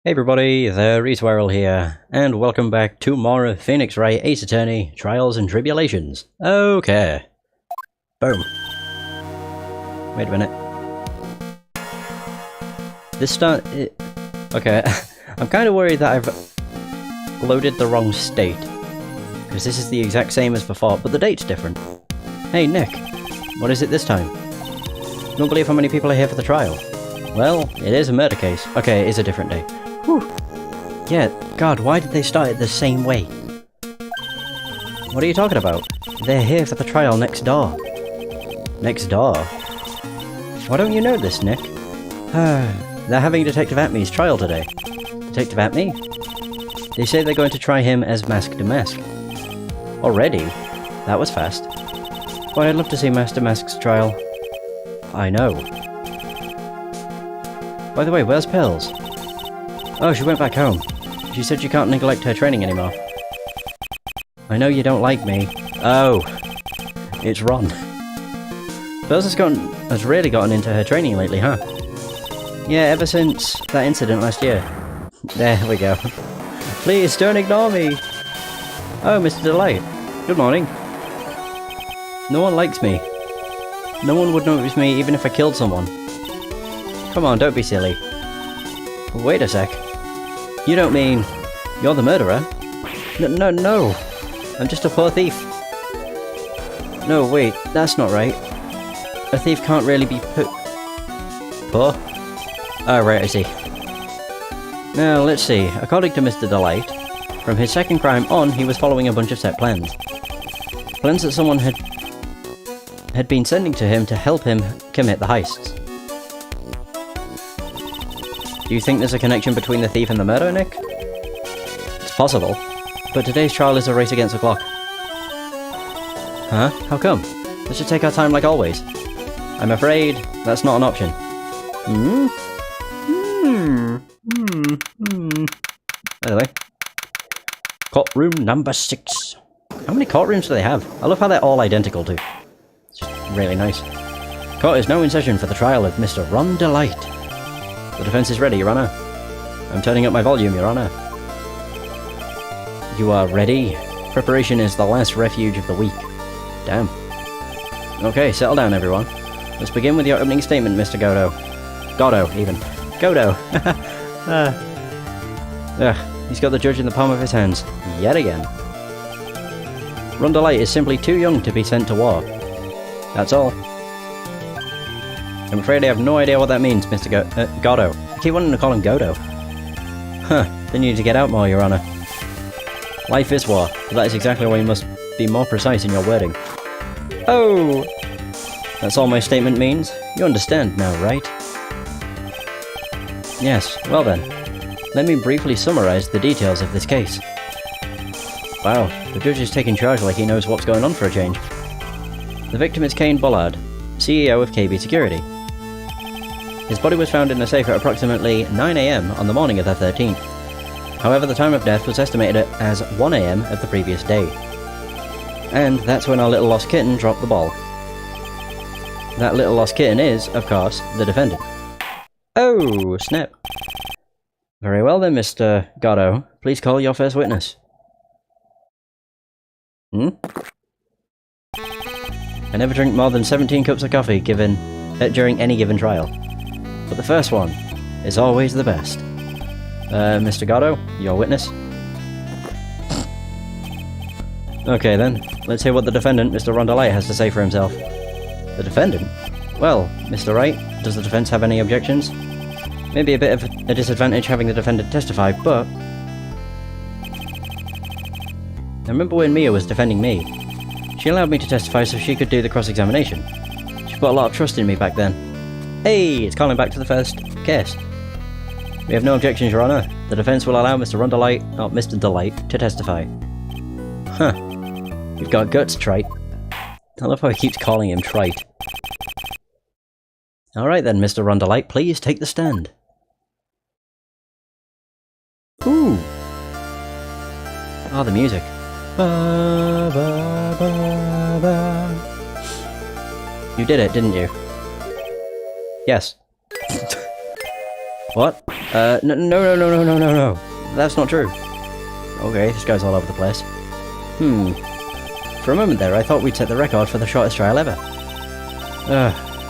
Hey everybody, the Reeswerrel here, and welcome back to more of Phoenix Wright Ace Attorney, Trials and Tribulations. Okay. Boom. Wait a minute. Okay, I'm kind of worried that I've loaded the wrong state. Because this is the exact same as before, but the date's different. Hey Nick, what is it this time? You won't believe how many people are here for the trial. Well, it is a murder case. Okay, it is a different day. Whew. Yeah, God, why did they start it the same way? What are you talking about? They're here for the trial next door. Next door? Why don't you know this, Nick? They're having Detective Atme's trial today. Detective Atme? They say they're going to try him as Mask to Mask. Already? That was fast. Boy, I'd love to see Master Mask's trial. I know. By the way, where's Pearls? Oh, she went back home. She said she can't neglect her training anymore. I know you don't like me. Oh. It's Ron. Pearls has really gotten into her training lately, huh? Yeah, ever since that incident last year. There we go. Please, don't ignore me! Oh, Mr. Delight. Good morning. No one likes me. No one would notice me even if I killed someone. Come on, don't be silly. Wait a sec. You don't mean... you're the murderer? No. I'm just a poor thief. No, wait, that's not right. A thief can't really be poor? Oh, right, I see. Now, let's see. According to Mr. Delight, from his second crime on, he was following a bunch of set plans. Plans that someone had been sending to him to help him commit the heists. Do you think there's a connection between the thief and the murder, Nick? It's possible, but today's trial is a race against the clock. Huh? How come? Let's just take our time like always. I'm afraid that's not an option. By the way. Courtroom number 6. How many courtrooms do they have? I love how they're all identical too. It's just really nice. Court is now in session for the trial of Mr. Ron Delight. The defense is ready, Your Honor. I'm turning up my volume, Your Honor. You are ready? Preparation is the last refuge of the weak. Damn. Okay, settle down, everyone. Let's begin with your opening statement, Mr. Godo. Godo, even. Godo! He's got the judge in the palm of his hands. Yet again. Ron Delight is simply too young to be sent to war. That's all. I'm afraid I have no idea what that means, Mr. Godo. I keep wanting to call him Godo. Huh, then you need to get out more, Your Honor. Life is war, but that is exactly why you must be more precise in your wording. Oh! That's all my statement means? You understand now, right? Yes, well then. Let me briefly summarize the details of this case. Wow, the judge is taking charge like he knows what's going on for a change. The victim is Kane Bullard, CEO of KB Security. His body was found in a safe at approximately 9 AM on the morning of the 13th. However, the time of death was estimated as 1 AM of the previous day. And that's when our little lost kitten dropped the ball. That little lost kitten is, of course, the defendant. Oh, snap. Very well then, Mr. Godo. Please call your first witness. I never drink more than 17 cups of coffee during any given trial. But the first one is always the best. Mr. Godo, your witness. Okay then, let's hear what the defendant, Mr. Ron Delight, has to say for himself. The defendant? Well, Mr. Wright, does the defense have any objections? Maybe a bit of a disadvantage having the defendant testify, but... I remember when Mia was defending me. She allowed me to testify so she could do the cross-examination. She put a lot of trust in me back then. Hey, it's calling back to the first case. We have no objections, Your Honor. The defense will allow Mr. Mr. Delight, to testify. Huh. You've got guts, Trite. I love how he keeps calling him Trite. Alright then, Mr. Ron Delight, please take the stand. Ooh! Oh, the music. Ba, ba, ba, ba. You did it, didn't you? Yes. What? No. That's not true. Okay, this guy's all over the place. For a moment there, I thought we'd set the record for the shortest trial ever.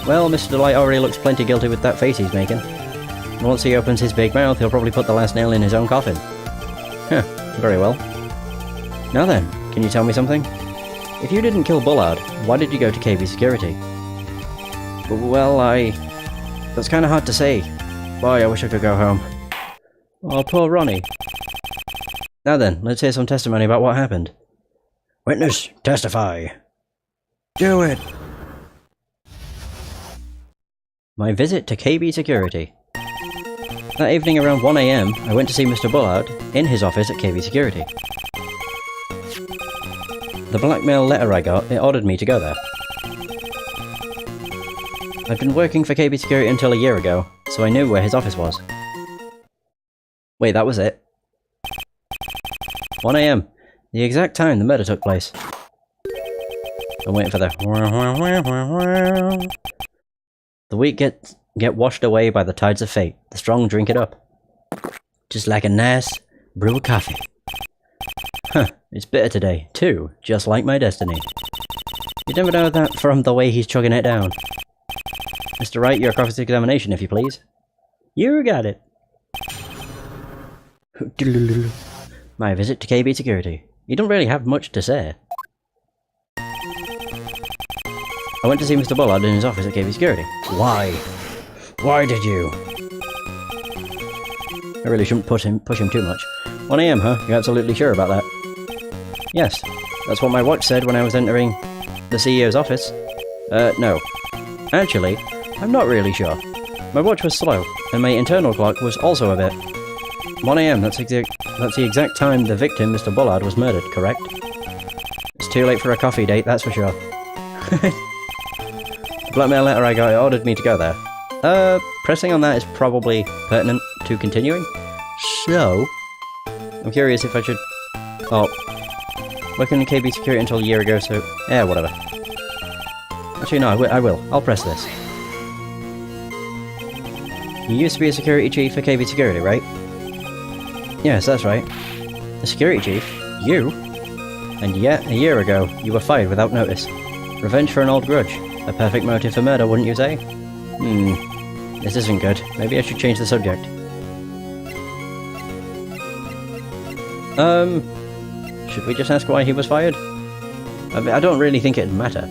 Well, Mr. Delight already looks plenty guilty with that face he's making. And once he opens his big mouth, he'll probably put the last nail in his own coffin. Very well. Now then, can you tell me something? If you didn't kill Bullard, why did you go to KB Security? Well, that's kinda hard to say. Boy, I wish I could go home. Oh, poor Ronnie. Now then, let's hear some testimony about what happened. Witness, testify. Do it! My visit to KB Security. That evening around 1 AM, I went to see Mr. Bullard in his office at KB Security. The blackmail letter I got, it ordered me to go there. I'd been working for KB Security until a year ago, so I knew where his office was. Wait, that was it? 1 AM, the exact time the murder took place. I'm waiting for the weak get washed away by the tides of fate. The strong drink it up. Just like a nice brew of coffee. It's bitter today, too, just like my destiny. You'd never know that from the way he's chugging it down. Mr. Wright, your cross examination, if you please. You got it. My visit to KB Security. You don't really have much to say. I went to see Mr. Bullard in his office at KB Security. Why? Why did you? I really shouldn't push him too much. 1 AM, huh? You're absolutely sure about that? Yes. That's what my watch said when I was entering the CEO's office. No. Actually, I'm not really sure. My watch was slow, and my internal clock was also a bit. 1 AM, that's the exact time the victim, Mr. Bullard, was murdered, correct? It's too late for a coffee date, that's for sure. The blackmail letter I got ordered me to go there. Pressing on that is probably pertinent to continuing. So, I'm curious if I should... Oh. Working in KB Security until a year ago, so... Yeah, whatever. Actually, no, I will. I'll press this. You used to be a security chief for KB Security, right? Yes, that's right. The security chief? You? And yet, a year ago, you were fired without notice. Revenge for an old grudge. A perfect motive for murder, wouldn't you say? This isn't good. Maybe I should change the subject. Should we just ask why he was fired? I don't really think it'd matter.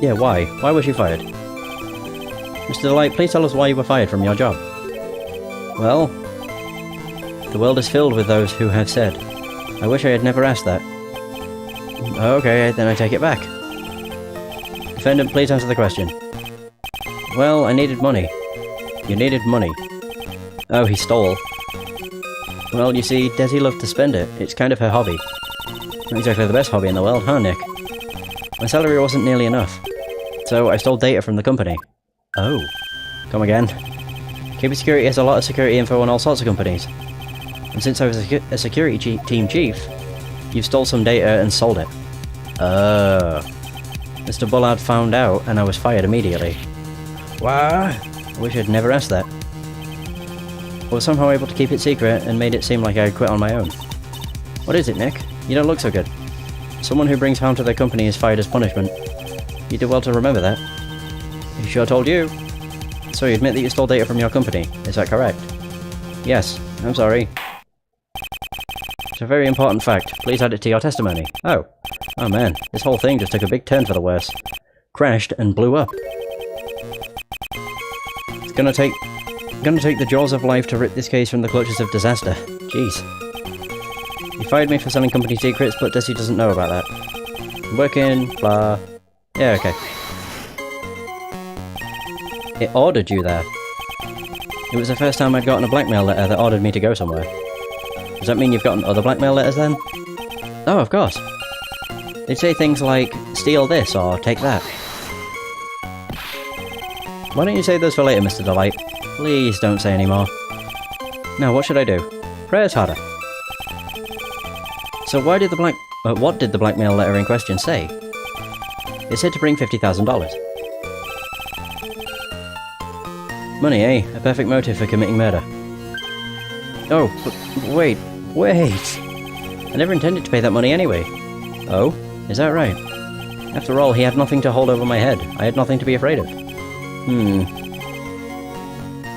Yeah, why? Why was you fired? Mr. Delight, please tell us why you were fired from your job. Well, the world is filled with those who have said, I wish I had never asked that. Okay, then I take it back. Defendant, please answer the question. Well, I needed money. You needed money. Oh, he stole. Well, you see, Desi loved to spend it. It's kind of her hobby. Not exactly the best hobby in the world, huh, Nick? My salary wasn't nearly enough, so I stole data from the company. Oh. Come again. KB Security has a lot of security info on all sorts of companies. And since I was a security team chief, you've stole some data and sold it. Oh. Mr. Bullard found out, and I was fired immediately. What? I wish I'd never asked that. I was somehow able to keep it secret and made it seem like I had quit on my own. What is it, Nick? You don't look so good. Someone who brings harm to their company is fired as punishment. You do well to remember that. He sure told you. So you admit that you stole data from your company, is that correct? Yes, I'm sorry. It's a very important fact. Please add it to your testimony. Oh. Oh man, this whole thing just took a big turn for the worse. Crashed and blew up. It's gonna take the jaws of life to rip this case from the clutches of disaster. Jeez. He fired me for selling company secrets, but Desi doesn't know about that. I'm working, blah... Yeah, okay. It ordered you there. It was the first time I'd gotten a blackmail letter that ordered me to go somewhere. Does that mean you've gotten other blackmail letters then? Oh, of course. They'd say things like, steal this or take that. Why don't you save those for later, Mr. Delight? Please don't say any more. Now, what should I do? Prayers harder. So what did the blackmail letter in question say? It said to bring $50,000. Money, eh? A perfect motive for committing murder. Oh, but wait. I never intended to pay that money anyway. Oh? Is that right? After all, he had nothing to hold over my head. I had nothing to be afraid of.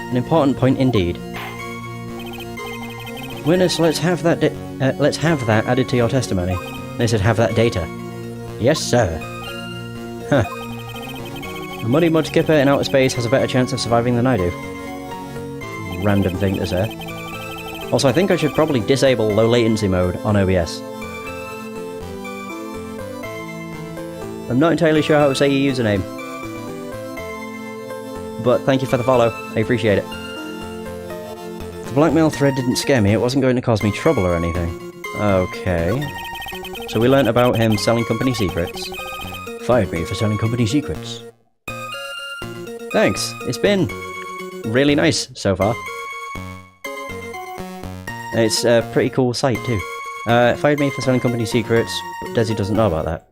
An important point indeed. Witness, let's have that added to your testimony. They said have that data. Yes, sir. Huh. A muddy mud skipper in outer space has a better chance of surviving than I do. Random thing to say. Also, I think I should probably disable low latency mode on OBS. I'm not entirely sure how to say your username. But thank you for the follow. I appreciate it. The blackmail thread didn't scare me. It wasn't going to cause me trouble or anything. Okay. So we learnt about him selling company secrets. Fired me for selling company secrets. Thanks. It's been really nice so far. It's a pretty cool site too. Fired me for selling company secrets, but Desi doesn't know about that.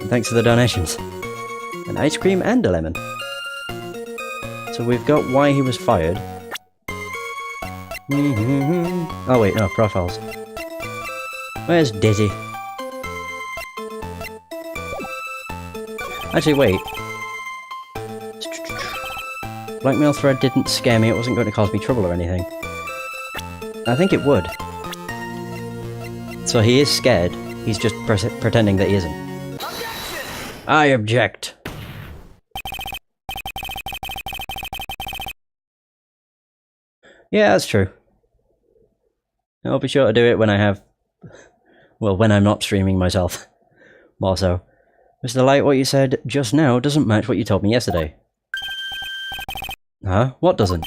And thanks for the donations. An ice cream and a lemon. So we've got why he was fired. Oh wait, no, profiles. Where's Desi? Actually, wait. Blackmail thread didn't scare me, it wasn't going to cause me trouble or anything. I think it would. So he is scared, he's just pretending that he isn't. I object. Yeah, that's true. I'll be sure to do it when I have... well, when I'm not streaming myself. More so. Mr. Light, what you said just now doesn't match what you told me yesterday. Huh? What doesn't?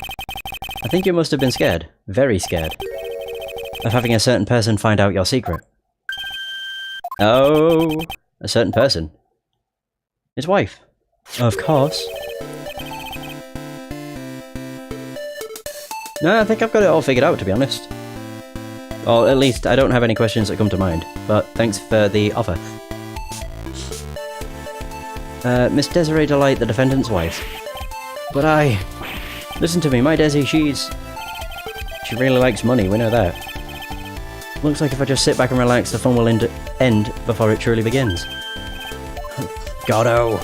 I think you must have been scared. Very scared. Of having a certain person find out your secret. Oh, a certain person. His wife. Of course. No, I think I've got it all figured out, to be honest. Or at least, I don't have any questions that come to mind. But thanks for the offer. Miss Desiree Delight, the defendant's wife. But listen to me, my Desi, she really likes money, we know that. Looks like if I just sit back and relax, the fun will end before it truly begins. Goddo!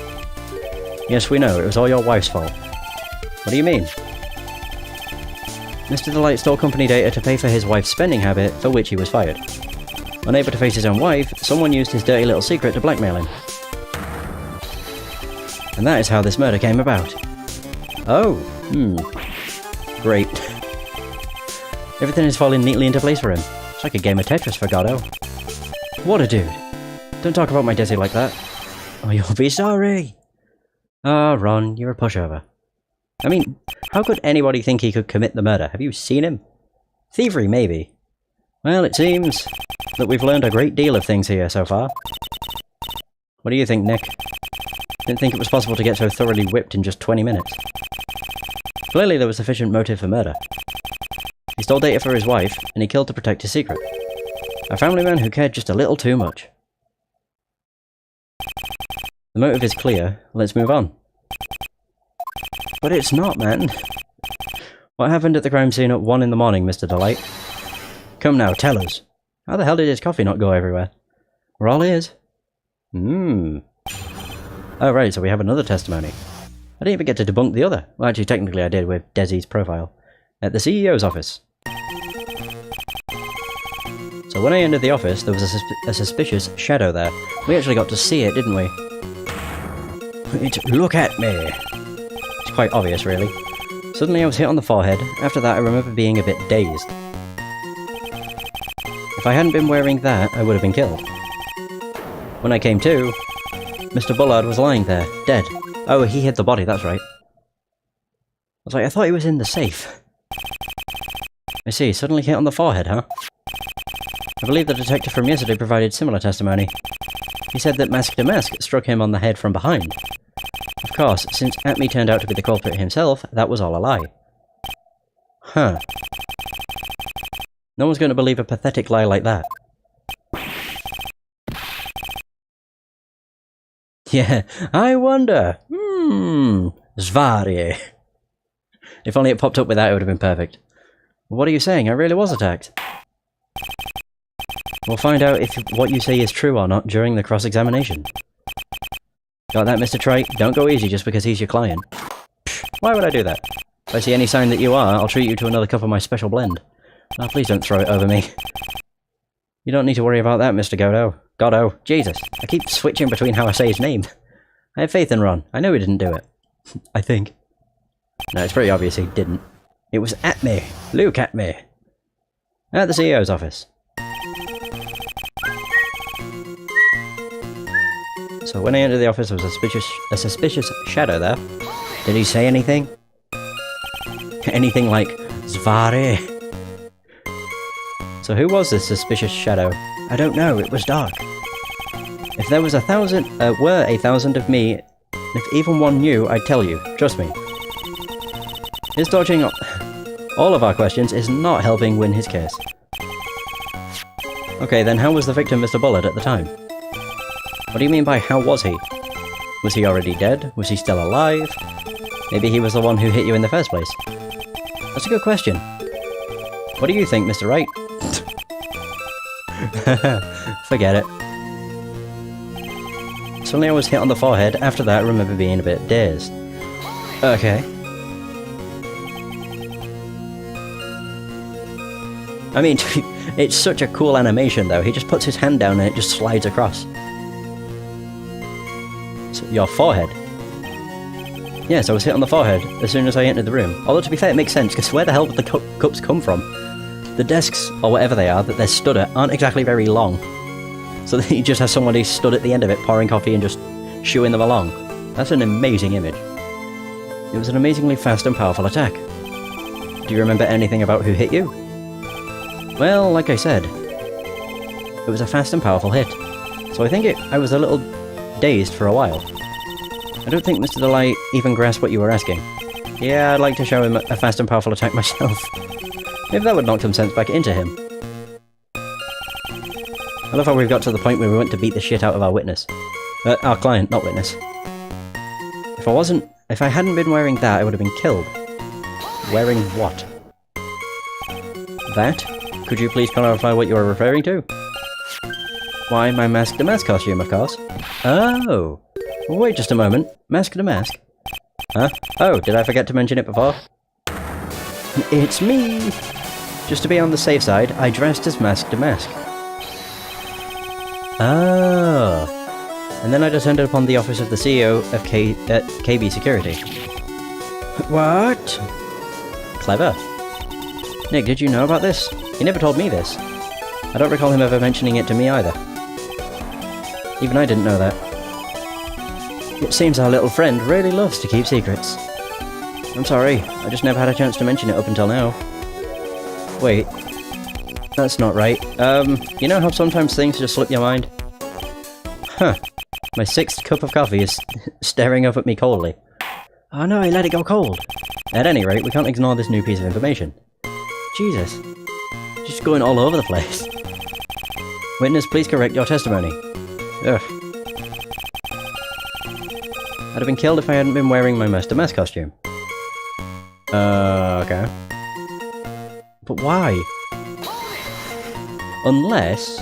Yes, we know, it was all your wife's fault. What do you mean? Mr. Delight stole company data to pay for his wife's spending habit, for which he was fired. Unable to face his own wife, someone used his dirty little secret to blackmail him. And that is how this murder came about. Oh, great. Everything is falling neatly into place for him. It's like a game of Tetris for Goddo. What a dude. Don't talk about my Desi like that. Oh, you'll be sorry. Ah, Ron, you're a pushover. I mean, how could anybody think he could commit the murder? Have you seen him? Thievery, maybe. Well, it seems that we've learned a great deal of things here so far. What do you think, Nick? Didn't think it was possible to get so thoroughly whipped in just 20 minutes. Clearly there was sufficient motive for murder. He stole data for his wife, and he killed to protect his secret. A family man who cared just a little too much. The motive is clear, let's move on. But it's not, man. What happened at the crime scene at 1 in the morning, Mr. Delight? Come now, tell us. How the hell did his coffee not go everywhere? We're all ears. Oh right, so we have another testimony. I didn't even get to debunk the other. Well, actually, technically I did with Desi's profile. At the CEO's office. So when I entered the office, there was a suspicious shadow there. We actually got to see it, didn't we? Look at me! It's quite obvious, really. Suddenly I was hit on the forehead. After that, I remember being a bit dazed. If I hadn't been wearing that, I would have been killed. When I came to, Mr. Bullard was lying there, dead. Oh, he hid the body, that's right. I was like, I thought he was in the safe. I see, suddenly hit on the forehead, huh? I believe the detective from yesterday provided similar testimony. He said that Mask to Mask struck him on the head from behind. Of course, since Atme turned out to be the culprit himself, that was all a lie. Huh. No one's going to believe a pathetic lie like that. Yeah, I wonder. Zvarie. If only it popped up with that, it would have been perfect. What are you saying? I really was attacked. We'll find out if what you say is true or not during the cross-examination. Got that, Mr. Trite? Don't go easy just because he's your client. Psh, why would I do that? If I see any sign that you are, I'll treat you to another cup of my special blend. Oh, please don't throw it over me. You don't need to worry about that, Mr. Goddo. Jesus, I keep switching between how I say his name. I have faith in Ron. I know he didn't do it. I think. No, it's pretty obvious he didn't. It was at me. Look at me. At the CEO's office. So when I entered the office, there was a suspicious shadow there. Did he say anything? Anything like Zvare? So who was this suspicious shadow? I don't know, it was dark. If there was were a thousand of me, if even one knew, I'd tell you. Trust me. His dodging all of our questions is not helping win his case. Okay, then how was the victim Mr. Bullard at the time? What do you mean by how was he? Was he already dead? Was he still alive? Maybe he was the one who hit you in the first place. That's a good question. What do you think, Mr. Wright? Forget it. Suddenly I was hit on the forehead. After that, I remember being a bit dazed. Okay. I mean, it's such a cool animation though. He just puts his hand down and it just slides across. So, your forehead? Yes, I was hit on the forehead as soon as I entered the room. Although to be fair, it makes sense, because where the hell would the cups come from? The desks, or whatever they are, that they're stood at, aren't exactly very long. So that you just have somebody stood at the end of it, pouring coffee and just shooing them along. That's an amazing image. It was an amazingly fast and powerful attack. Do you remember anything about who hit you? Well, like I said, it was a fast and powerful hit. So I think I was a little dazed for a while. I don't think Mr. Delight even grasped what you were asking. Yeah, I'd like to show him a fast and powerful attack myself. Maybe that would knock some sense back into him. I love how we've got to the point where we went to beat the shit out of our witness. Our client, not witness. If I hadn't been wearing that, I would have been killed. Wearing what? That? Could you please clarify what you are referring to? Why, my Mask to Mask costume, of course. Oh! Wait just a moment. Mask to Mask? Huh? Oh, did I forget to mention it before? It's me! Just to be on the safe side, I dressed as Mask to Mask. Oh. And then I descended upon the office of the CEO of KB Security. What? Clever. Nick, did you know about this? He never told me this. I don't recall him ever mentioning it to me either. Even I didn't know that. It seems our little friend really loves to keep secrets. I'm sorry, I just never had a chance to mention it up until now. Wait. That's not right. You know how sometimes things just slip your mind? Huh. My 6th cup of coffee is staring up at me coldly. Oh no, I let it go cold! At any rate, we can't ignore this new piece of information. Jesus. Just going all over the place. Witness, please correct your testimony. Ugh. I'd have been killed if I hadn't been wearing my Master Mask costume. Okay. But why? Unless...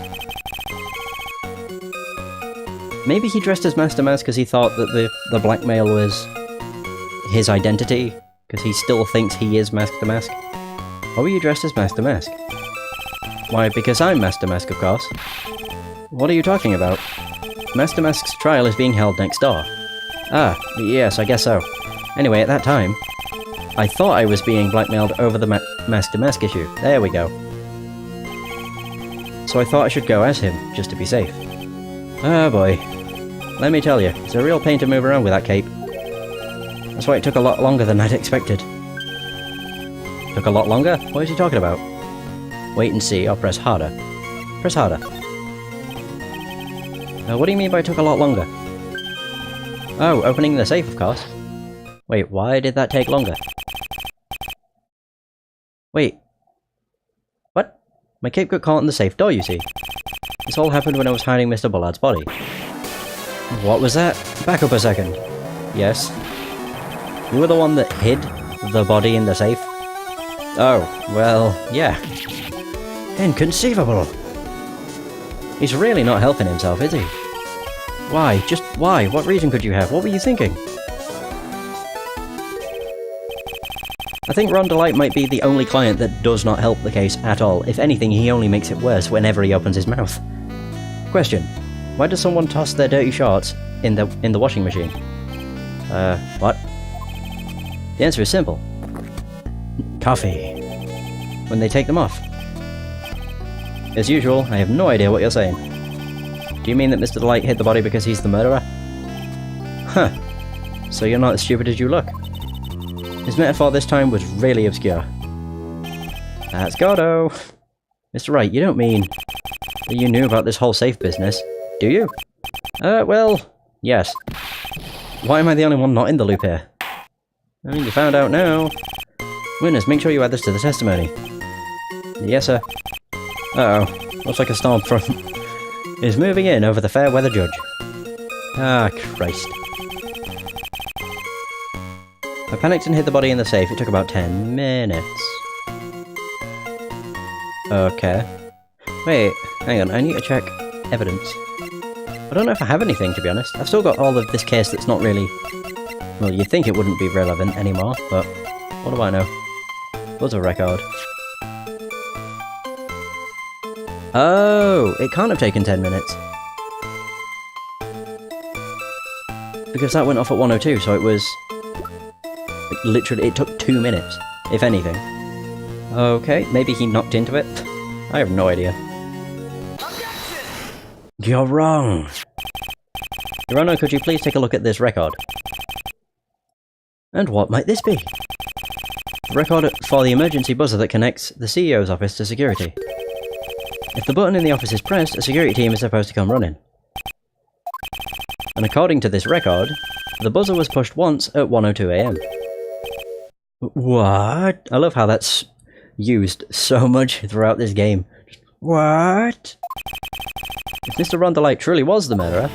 maybe he dressed as Master Mask because he thought that the blackmail was his identity, because he still thinks he is Mask to Mask. Why were you dressed as Master Mask? Why, because I'm Master Mask, of course. What are you talking about? Master Mask's trial is being held next door. Ah, yes, I guess so. Anyway, at that time, I thought I was being blackmailed over the Mask to Mask issue. There we go. So I thought I should go as him, just to be safe. Oh boy. Let me tell you, it's a real pain to move around with that cape. That's why it took a lot longer than I'd expected. Took a lot longer? What is he talking about? Wait and see, or press harder. Press harder. What do you mean by took a lot longer? Oh, opening the safe, of course. Wait, why did that take longer? Wait. What? My cape got caught in the safe door, you see. This all happened when I was hiding Mr. Bullard's body. What was that? Back up a second. Yes. You were the one that hid the body in the safe? Oh, well, yeah. Inconceivable! He's really not helping himself, is he? Why? Just why? What reason could you have? What were you thinking? I think Ron DeLite might be the only client that does not help the case at all. If anything, he only makes it worse whenever he opens his mouth. Question. Why does someone toss their dirty shorts in the washing machine? What? The answer is simple. Coffee. When they take them off. As usual, I have no idea what you're saying. Do you mean that Mr. DeLite hit the body because he's the murderer? Huh. So you're not as stupid as you look. His metaphor this time was really obscure. That's Gordo. Mr. Wright, you don't mean that you knew about this whole safe business, do you? Well, yes. Why am I the only one not in the loop here? I mean, you found out now. Witness, make sure you add this to the testimony. Yes, sir. Uh-oh. Looks like a storm front is moving in over the fair weather judge. Ah, Christ. I panicked and hid the body in the safe. It took about 10 minutes. Okay. Wait, hang on. I need to check evidence. I don't know if I have anything, to be honest. I've still got all of this case that's not really... Well, you'd think it wouldn't be relevant anymore, but what do I know? Buzzer record. Oh, it can't have taken 10 minutes. Because that went off at 1:02, so it was... Like, literally, it took 2 minutes, if anything. Okay, maybe he knocked into it? I have no idea. You're wrong! Your Honor, could you please take a look at this record? And what might this be? The record for the emergency buzzer that connects the CEO's office to security. If the button in the office is pressed, a security team is supposed to come running. And according to this record, the buzzer was pushed once at 1:02 AM. What? I love how that's used so much throughout this game. What? If Mr. Ron DeLite truly was the murderer,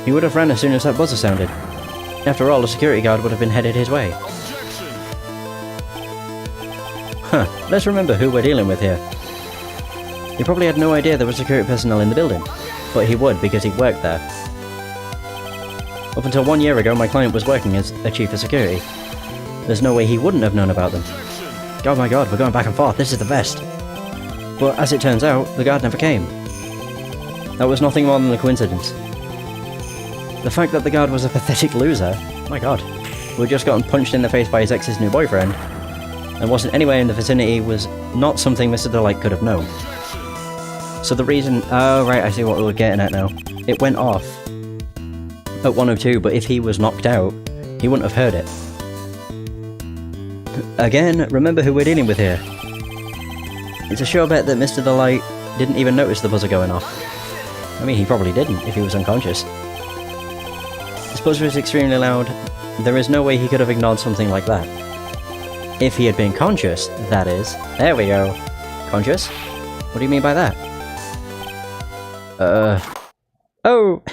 he would have ran as soon as that buzzer sounded. After all, a security guard would have been headed his way. Huh, let's remember who we're dealing with here. He probably had no idea there was security personnel in the building, but he would because he worked there. Up until 1 year ago, my client was working as a chief of security. There's no way he wouldn't have known about them. Oh my god, we're going back and forth, this is the best. But as it turns out, the guard never came. That was nothing more than a coincidence. The fact that the guard was a pathetic loser, my god, who had just gotten punched in the face by his ex's new boyfriend, and wasn't anywhere in the vicinity was not something Mr. DeLite could have known. So the reason... Oh right, I see what we were getting at now. It went off at 1:02, but if he was knocked out, he wouldn't have heard it. Again, remember who we're dealing with here. It's a sure bet that Mr. DeLite didn't even notice the buzzer going off. I mean, he probably didn't if he was unconscious. This buzzer is extremely loud. There is no way he could have ignored something like that. If he had been conscious, that is. There we go. Conscious? What do you mean by that? Oh!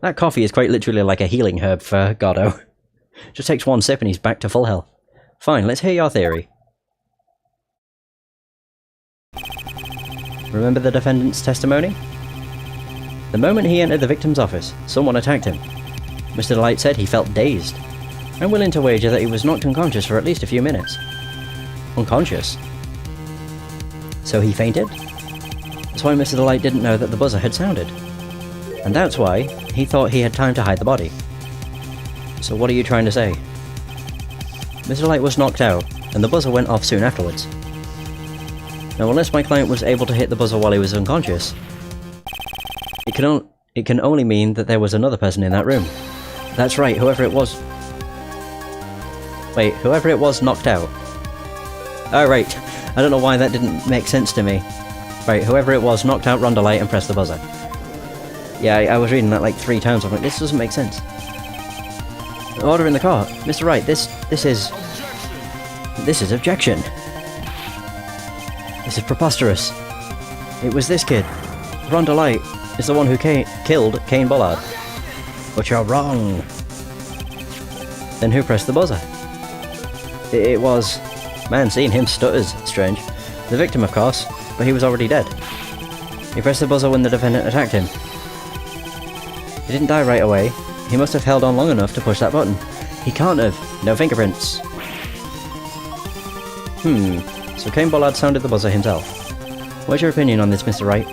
That coffee is quite literally like a healing herb for Gordo. Just takes one sip and he's back to full health. Fine, let's hear your theory. Remember the defendant's testimony? The moment he entered the victim's office, someone attacked him. Mr. DeLite said he felt dazed. I'm willing to wager that he was knocked unconscious for at least a few minutes. Unconscious? So he fainted? That's why Mr. DeLite didn't know that the buzzer had sounded. And that's why he thought he had time to hide the body. So what are you trying to say? Mr. DeLite was knocked out, and the buzzer went off soon afterwards. Now unless my client was able to hit the buzzer while he was unconscious, it can only mean that there was another person in that room. That's right, whoever it was... Wait, whoever it was knocked out. Oh right, I don't know why that didn't make sense to me. Right, whoever it was knocked out Ron DeLite and pressed the buzzer. Yeah, I was reading that like 3 times, I'm like, this doesn't make sense. Order in the court. Mr. Wright, this is objection. This is preposterous. It was this kid. Ron DeLite is the one who killed Kane Bullard. But you're wrong. Then who pressed the buzzer? It was... Man, seeing him stutters strange. The victim, of course, but he was already dead. He pressed the buzzer when the defendant attacked him. He didn't die right away. He must have held on long enough to push that button. He can't have. No fingerprints. So Kane Bullard sounded the buzzer himself. What's your opinion on this, Mr. Wright?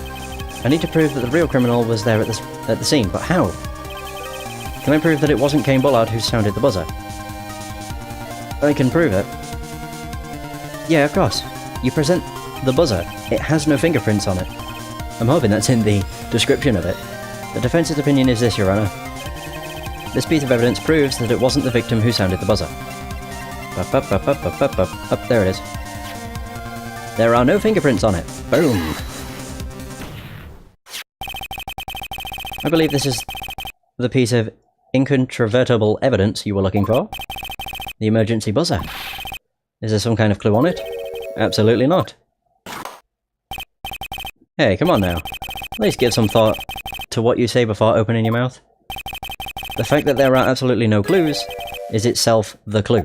I need to prove that the real criminal was there at the scene, but how? Can I prove that it wasn't Kane Bullard who sounded the buzzer? I can prove it. Yeah, of course. You present the buzzer. It has no fingerprints on it. I'm hoping that's in the description of it. The defence's opinion is this, Your Honor. This piece of evidence proves that it wasn't the victim who sounded the buzzer. Up, there it is. There are no fingerprints on it. Boom! I believe this is the piece of incontrovertible evidence you were looking for. The emergency buzzer. Is there some kind of clue on it? Absolutely not. Hey, come on now. At least give some thought to what you say before opening your mouth. The fact that there are absolutely no clues is itself the clue.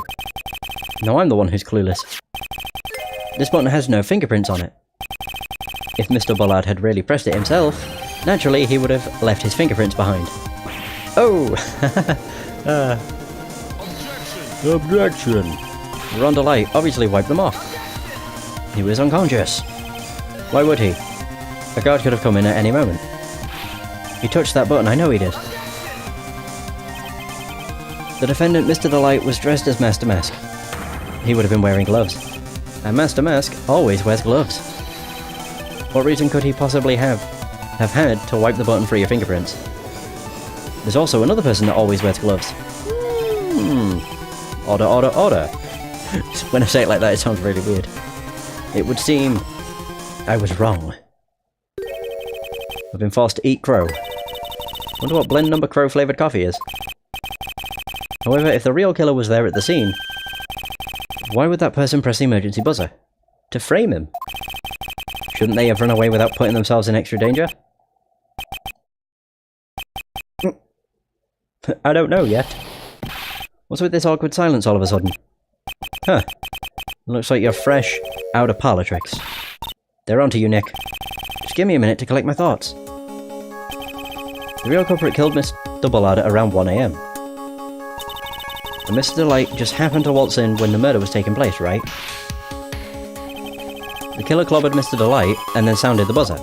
Now I'm the one who's clueless. This button has no fingerprints on it. If Mr. Bullard had really pressed it himself, naturally he would have left his fingerprints behind. Oh! Objection! Rhonda Light obviously wiped them off. He was unconscious. Why would he? A guard could have come in at any moment. He touched that button, I know he did. The defendant, Mr. Delight, was dressed as Master Mask. He would have been wearing gloves. And Master Mask always wears gloves. What reason could he possibly have had to wipe the button for your fingerprints? There's also another person that always wears gloves. Order, order, order. When I say it like that, it sounds really weird. It would seem I was wrong. I've been forced to eat crow. Wonder what blend number crow flavoured coffee is. However, if the real killer was there at the scene, why would that person press the emergency buzzer? To frame him? Shouldn't they have run away without putting themselves in extra danger? I don't know yet. What's with this awkward silence all of a sudden? Huh. Looks like you're fresh out of parlour tricks. They're onto you, Nick. Just give me a minute to collect my thoughts. The real culprit killed Mr. Bullard at around 1 AM. And Mr. Delight just happened to waltz in when the murder was taking place, right? The killer clobbered Mr. Delight and then sounded the buzzer.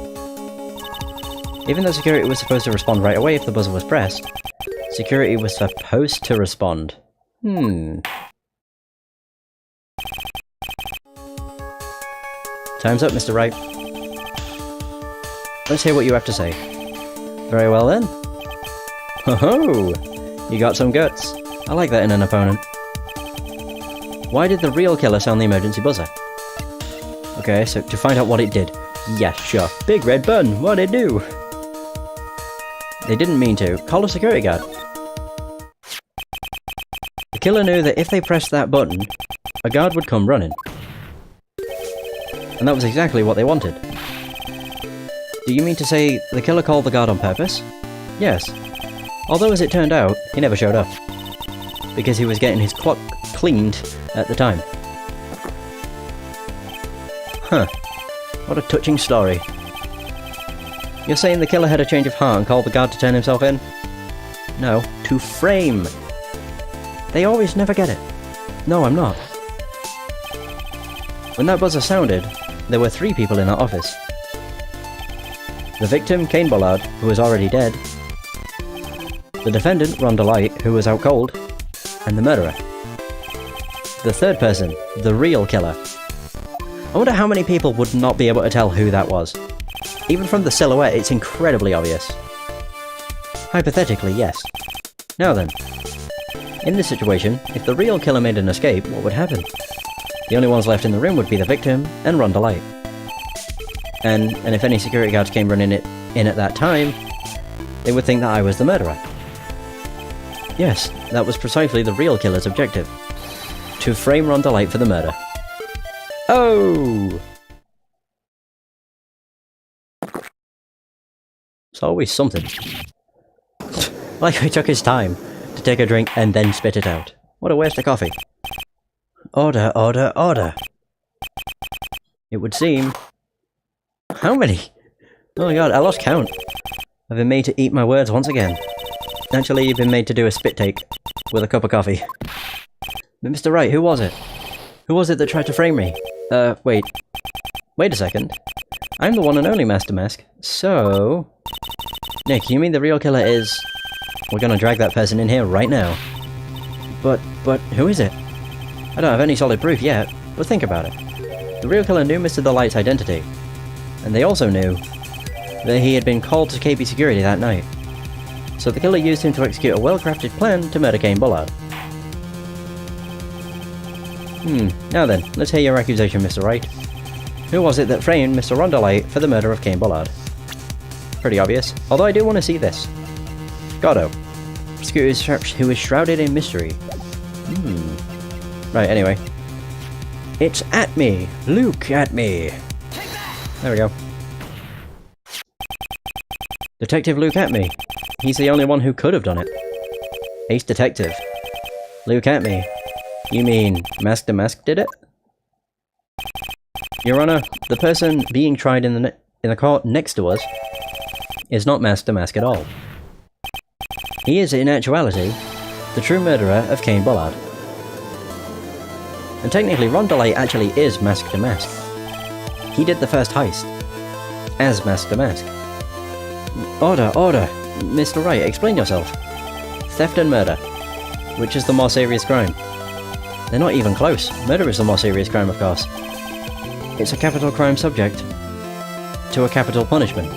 Even though security was supposed to respond right away if the buzzer was pressed, security was supposed to respond. Time's up, Mr. Wright. Let's hear what you have to say. Very well then. Ho-ho! You got some guts. I like that in an opponent. Why did the real killer sound the emergency buzzer? Okay, so to find out what it did. Yeah, sure. Big red button, what'd it do? They didn't mean to. Call a security guard. The killer knew that if they pressed that button, a guard would come running. And that was exactly what they wanted. Do you mean to say the killer called the guard on purpose? Yes. Although as it turned out, he never showed up. Because he was getting his clock cleaned at the time. Huh. What a touching story. You're saying the killer had a change of heart and called the guard to turn himself in? No, to frame. They always never get it. No, I'm not. When that buzzer sounded, there were 3 people in our office. The victim, Kane Bullard, who was already dead. The defendant, Rhonda Light, who was out cold. And the murderer. The third person, the real killer. I wonder how many people would not be able to tell who that was. Even from the silhouette, it's incredibly obvious. Hypothetically, yes. Now then. In this situation, if the real killer made an escape, what would happen? The only ones left in the room would be the victim and Rhonda Light. And if any security guards came running in at that time, they would think that I was the murderer. Yes, that was precisely the real killer's objective. To frame Rhonda Light for the murder. Oh! It's always something. Like he took his time to take a drink and then spit it out. What a waste of coffee. Order, order, order. It would seem... How many? Oh my god, I lost count. I've been made to eat my words once again. Actually, you've been made to do a spit take with a cup of coffee. But Mr. Wright, who was it? Who was it that tried to frame me? Wait. Wait a second. I'm the one and only Master Mask. So... Nick, you mean the real killer is... We're gonna drag that person in here right now. But who is it? I don't have any solid proof yet, but think about it. The real killer knew Mr. Delight's identity. And they also knew that he had been called to KB security that night. So the killer used him to execute a well-crafted plan to murder Kane Bullard. Now then, let's hear your accusation, Mr. Wright. Who was it that framed Mr. Ron Delight for the murder of Kane Bullard? Pretty obvious, although I do want to see this. Goddo. Who is shrouded in mystery. Right, anyway. It's at me! Luke at me! There we go. Detective Luke at me. He's the only one who could have done it. Ace Detective. Luke at me. You mean Mask the Mask did it? Your Honor, the person being tried in the court next to us is not Mask the Mask at all. He is, in actuality, the true murderer of Kane Bullard. And technically, Ron Delight actually is Mask the Mask. He did the first heist as Mask the Mask. Order, order! Mr. Wright, explain yourself. Theft and murder. Which is the more serious crime? They're not even close. Murder is the more serious crime, of course. It's a capital crime subject to a capital punishment.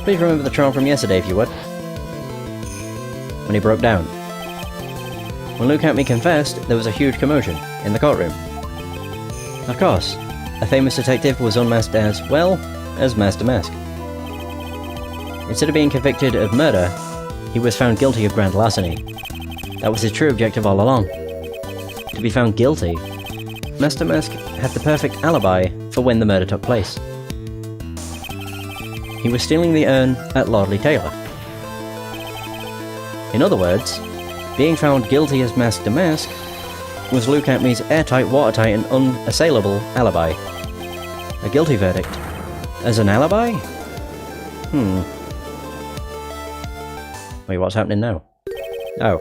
Please remember the trial from yesterday, if you would. When he broke down. When Luke Atme confessed, there was a huge commotion in the courtroom. Of course, a famous detective was unmasked as, well, as Master Mask. Instead of being convicted of murder, he was found guilty of grand larceny. That was his true objective all along. To be found guilty, Master Mask had the perfect alibi for when the murder took place. He was stealing the urn at Lordly Taylor. In other words, being found guilty as Mask the Mask was Luke Atme's airtight, watertight and unassailable alibi. A guilty verdict. As an alibi? Wait, what's happening now? Oh.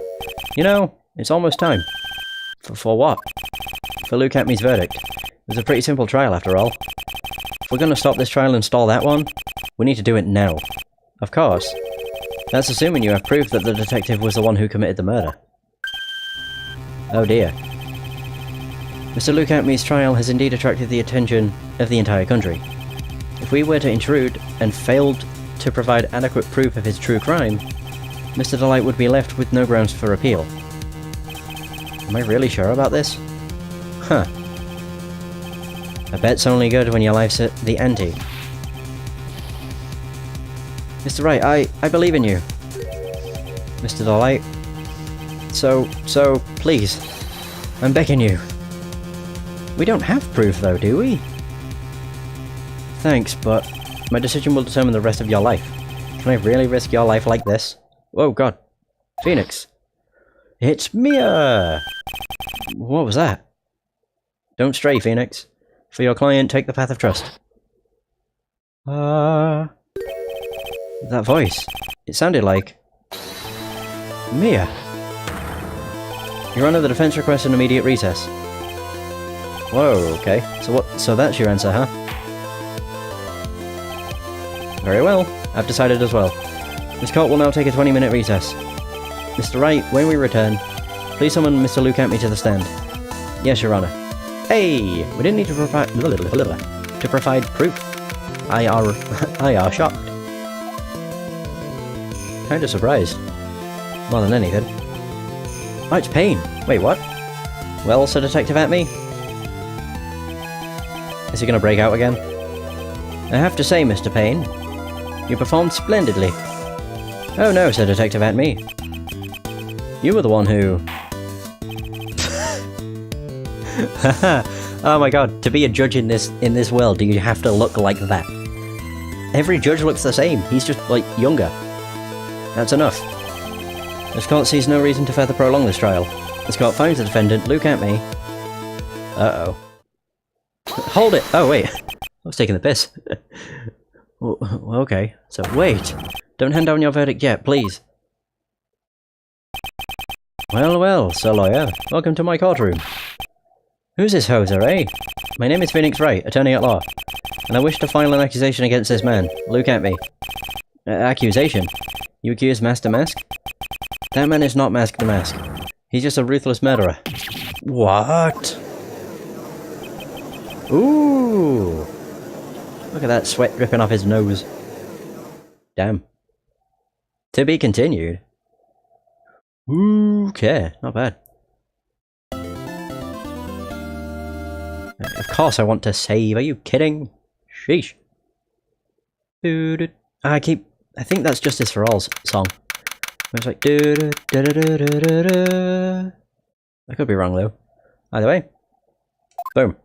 You know, it's almost time. For what? For Luke Atme's verdict. It was a pretty simple trial after all. If we're gonna stop this trial and stall that one, we need to do it now. Of course. That's assuming you have proof that the detective was the one who committed the murder. Oh dear. Mr. Luke Atme's trial has indeed attracted the attention of the entire country. If we were to intrude and failed to provide adequate proof of his true crime, Mr. Delight would be left with no grounds for appeal. Am I really sure about this? Huh. A bet's only good when your life's at the ante. Mr. Wright, I believe in you. Mr. Delight. So, please. I'm begging you. We don't have proof though, do we? Thanks, but my decision will determine the rest of your life. Can I really risk your life like this? Oh god. Phoenix. It's Mia! What was that? Don't stray, Phoenix. For your client, take the path of trust. That voice. It sounded like... Mia. Your Honor, the defense requests an immediate recess. Whoa, okay. So that's your answer, huh? Very well. I've decided as well. This court will now take a 20-minute recess. Mr. Wright, when we return, please summon Mr. Luke Atme to the stand. Yes, Your Honor. Hey! We didn't need to provide proof. I are shocked. Kinda surprised. More than anything. Oh, it's Payne. Wait, what? Well, Sir Detective Atme? Is he gonna break out again? I have to say, Mr. Payne, you performed splendidly. Oh no, Sir Detective Atme. You were the one who... Oh my god, to be a judge in this world, do you have to look like that? every judge looks the same. He's just, like, younger. That's enough. This court sees no reason to further prolong this trial. This court finds the defendant, Luke at me. Uh-oh. Hold it! Oh, wait. I was taking the piss. Well, okay. So, wait. Don't hand down your verdict yet, please. Well, well, Sir Lawyer. Welcome to my courtroom. Who's this hoser, eh? My name is Phoenix Wright, attorney at law. And I wish to file an accusation against this man. Luke at me. Accusation? You accuse Master Mask? That man is not Mask the Mask. He's just a ruthless murderer. What? Ooh! Look at that sweat dripping off his nose. Damn. To be continued. Okay, not bad. Of course I want to save, are you kidding? Sheesh. I think that's Justice for All's song. It's like I could be wrong though. Either way. Boom.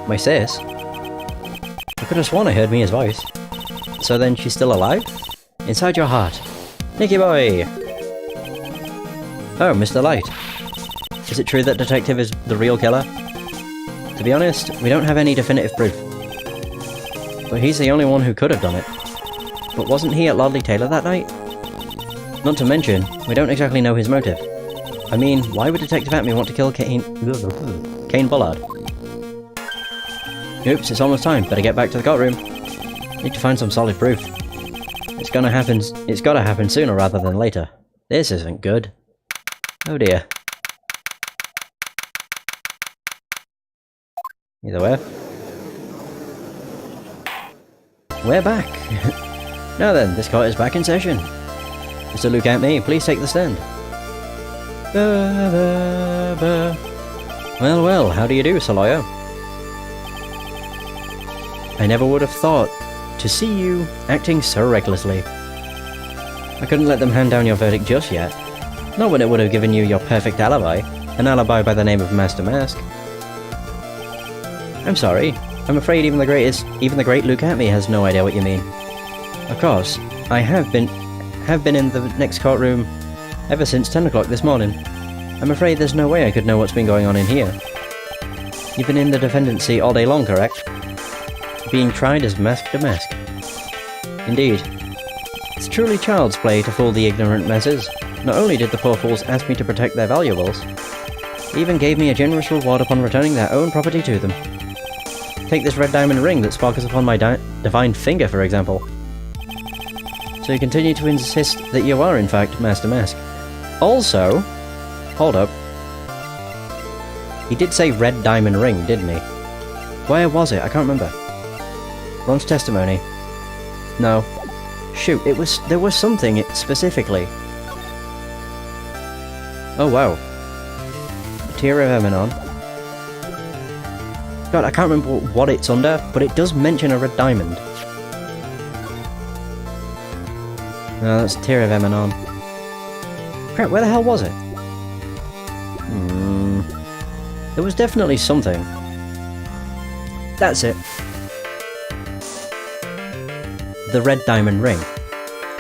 My sis? I could have sworn I heard Mia's voice. So then she's still alive? Inside your heart. Nicky boy! Oh, Mr. Light. Is it true that Detective is the real killer? To be honest, we don't have any definitive proof. But he's the only one who could have done it. But wasn't he at Lordley Taylor that night? Not to mention, we don't exactly know his motive. I mean, why would Detective Atme want to kill Kane Bullard? Oops, it's almost time. Better get back to the courtroom. Need to find some solid proof. It's gotta happen sooner rather than later. This isn't good. Oh dear. Either way. We're back! Now then, this court is back in session. Mr. Luke Atme, please take the stand. Well, well, how do you do, Sir Lawyer? I never would have thought to see you acting so recklessly. I couldn't let them hand down your verdict just yet. Not when it would have given you your perfect alibi. An alibi by the name of Master Mask. I'm sorry. I'm afraid even the great Luke Atme has no idea what you mean. Of course, I have been in the next courtroom ever since 10 o'clock this morning. I'm afraid there's no way I could know what's been going on in here. You've been in the defendant's seat all day long, correct? Being tried as Mask to Mask. Indeed. It's truly child's play to fool the ignorant masses. Not only did the poor fools ask me to protect their valuables, they even gave me a generous reward upon returning their own property to them. Take this red diamond ring that sparkles upon my divine finger, for example. So you continue to insist that you are, in fact, Master Mask. Also... Hold up. He did say red diamond ring, didn't he? Where was it? I can't remember. Ron's testimony. No. Shoot, there was something specifically. Oh wow. Tear of Eminon. God, I can't remember what it's under, but it does mention a red diamond. No, that's Tear of Eminon. Crap, where the hell was it? There was definitely something. That's it. The red diamond ring.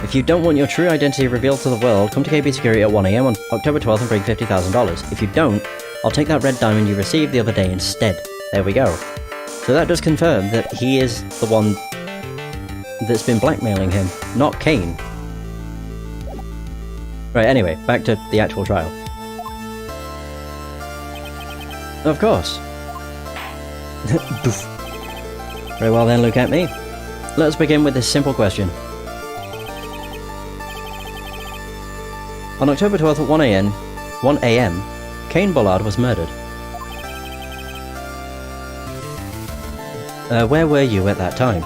If you don't want your true identity revealed to the world, come to KB Security at 1 AM on October 12th and bring $50,000. If you don't, I'll take that red diamond you received the other day instead. There we go. So that does confirm that he is the one that's been blackmailing him, not Kane. Right, anyway, back to the actual trial. Of course. Very well then, Luke Atme. Let's begin with this simple question. On October 12th at 1 AM, Kane Bullard was murdered. Where were you at that time?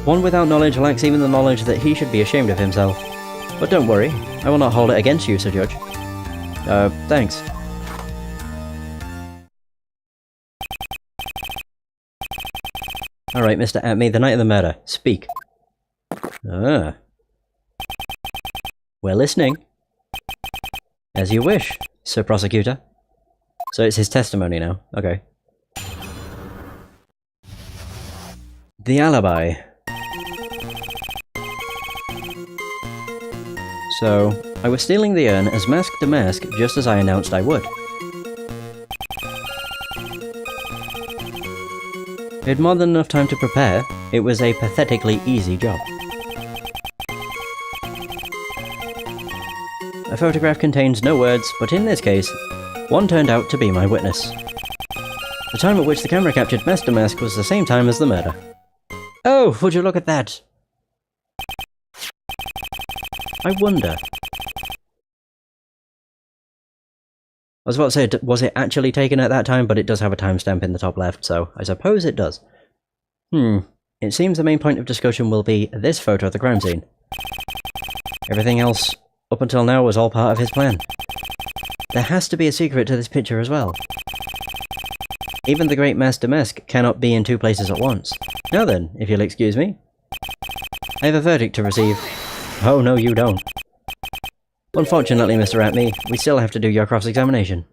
One without knowledge lacks even the knowledge that he should be ashamed of himself. But don't worry, I will not hold it against you, Sir Judge. Thanks. Alright, Mr. Atme, the night of the murder. Speak. Ah. We're listening. As you wish, Sir Prosecutor. So it's his testimony now. Okay. The alibi. So, I was stealing the urn as mask to mask just as I announced I would. I had more than enough time to prepare. It was a pathetically easy job. A photograph contains no words, but in this case, one turned out to be my witness. The time at which the camera captured mask to mask was the same time as the murder. Oh, would you look at that? I wonder. I was about to say, was it actually taken at that time? But it does have a timestamp in the top left, so I suppose it does. It seems the main point of discussion will be this photo of the crime scene. Everything else up until now was all part of his plan. There has to be a secret to this picture as well. Even the great Master Mask cannot be in two places at once. Now then, if you'll excuse me. I have a verdict to receive. Oh no, you don't. Unfortunately, Mr. Ratme, we still have to do your cross-examination.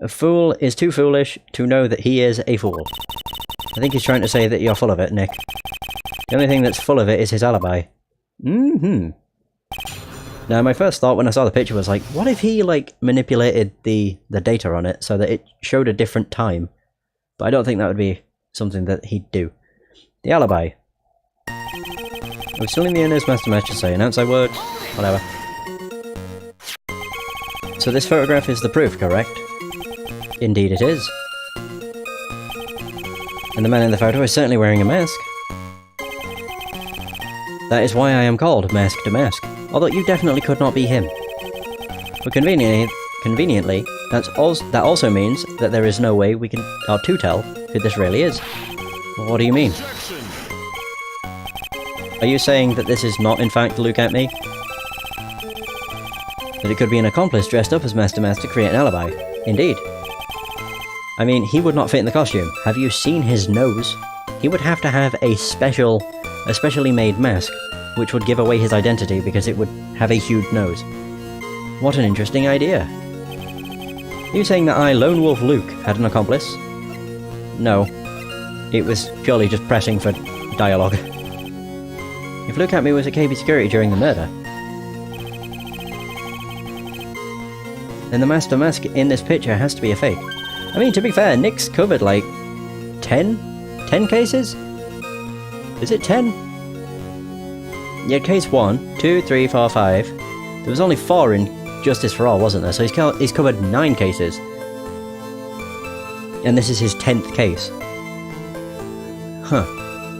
A fool is too foolish to know that he is a fool. I think he's trying to say that you're full of it, Nick. The only thing that's full of it is his alibi. Now, my first thought when I saw the picture was like, what if he, like, manipulated the data on it so that it showed a different time? But I don't think that would be something that he'd do. The alibi. I was still in the Inner's Master Match to say, announce I would, whatever. So this photograph is the proof, correct? Indeed it is. And the man in the photo is certainly wearing a mask. That is why I am called Mask to Mask, although you definitely could not be him. But conveniently, that also means that there is no way we can, or to tell, who this really is. What do you mean? Are you saying that this is not in fact Luke Atme? That it could be an accomplice dressed up as Master Mask to create an alibi? Indeed. I mean, he would not fit in the costume. Have you seen his nose? He would have to have a specially made mask, which would give away his identity because it would have a huge nose. What an interesting idea. Are you saying that I, Lone Wolf Luke, had an accomplice? No. It was purely just pressing for dialogue. If Luke Atme was a KB security during the murder, then the Master Mask in this picture has to be a fake. I mean, to be fair, Nick's covered like 10 cases? Is it 10? Yeah, case 1, 2, 3, 4, 5. There was only 4 in Justice for All, wasn't there? So he's covered 9 cases. And this is his 10th case. Huh.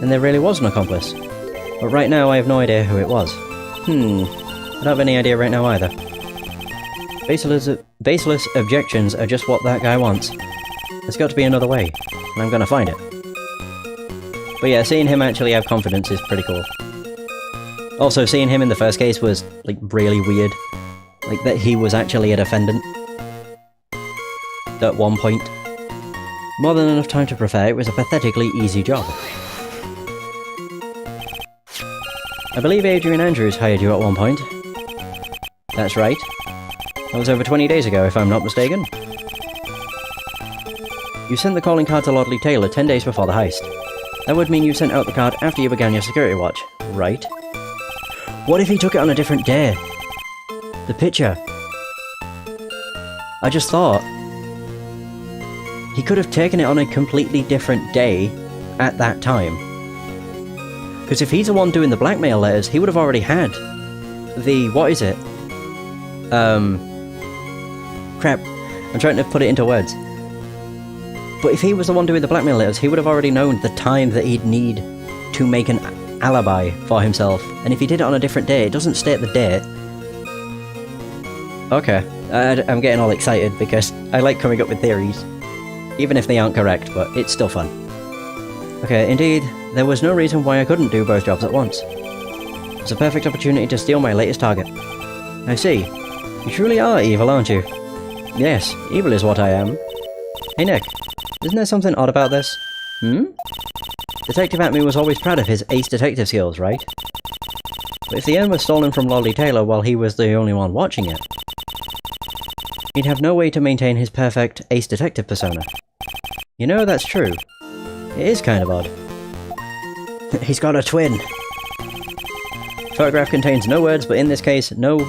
And there really was an accomplice. But right now I have no idea who it was. I don't have any idea right now either. Baseless objections are just what that guy wants. There's got to be another way, and I'm gonna find it. But yeah, seeing him actually have confidence is pretty cool. Also, seeing him in the first case was, like, really weird. Like, that he was actually a defendant. At one point. More than enough time to prepare, it was a pathetically easy job. I believe Adrian Andrews hired you at one point. That's right. That was over 20 days ago, if I'm not mistaken. You sent the calling card to Lordly Taylor 10 days before the heist. That would mean you sent out the card after you began your security watch, right? What if he took it on a different day? The picture. I just thought. He could have taken it on a completely different day at that time. Because if he's the one doing the blackmail letters, he would have already had the... what is it? Crap. I'm trying to put it into words. But if he was the one doing the blackmail letters, he would have already known the time that he'd need to make an alibi for himself. And if he did it on a different day, it doesn't state the date. Okay. I'm getting all excited because I like coming up with theories. Even if they aren't correct, but it's still fun. Okay, indeed, there was no reason why I couldn't do both jobs at once. It's a perfect opportunity to steal my latest target. I see. You truly are evil, aren't you? Yes, evil is what I am. Hey Nick, isn't there something odd about this? Detective Atme was always proud of his ace detective skills, right? But if the urn was stolen from Lolly Taylor while he was the only one watching it... he'd have no way to maintain his perfect ace detective persona. You know, that's true. It is kind of odd. He's got a twin! Photograph contains no words, but in this case, no...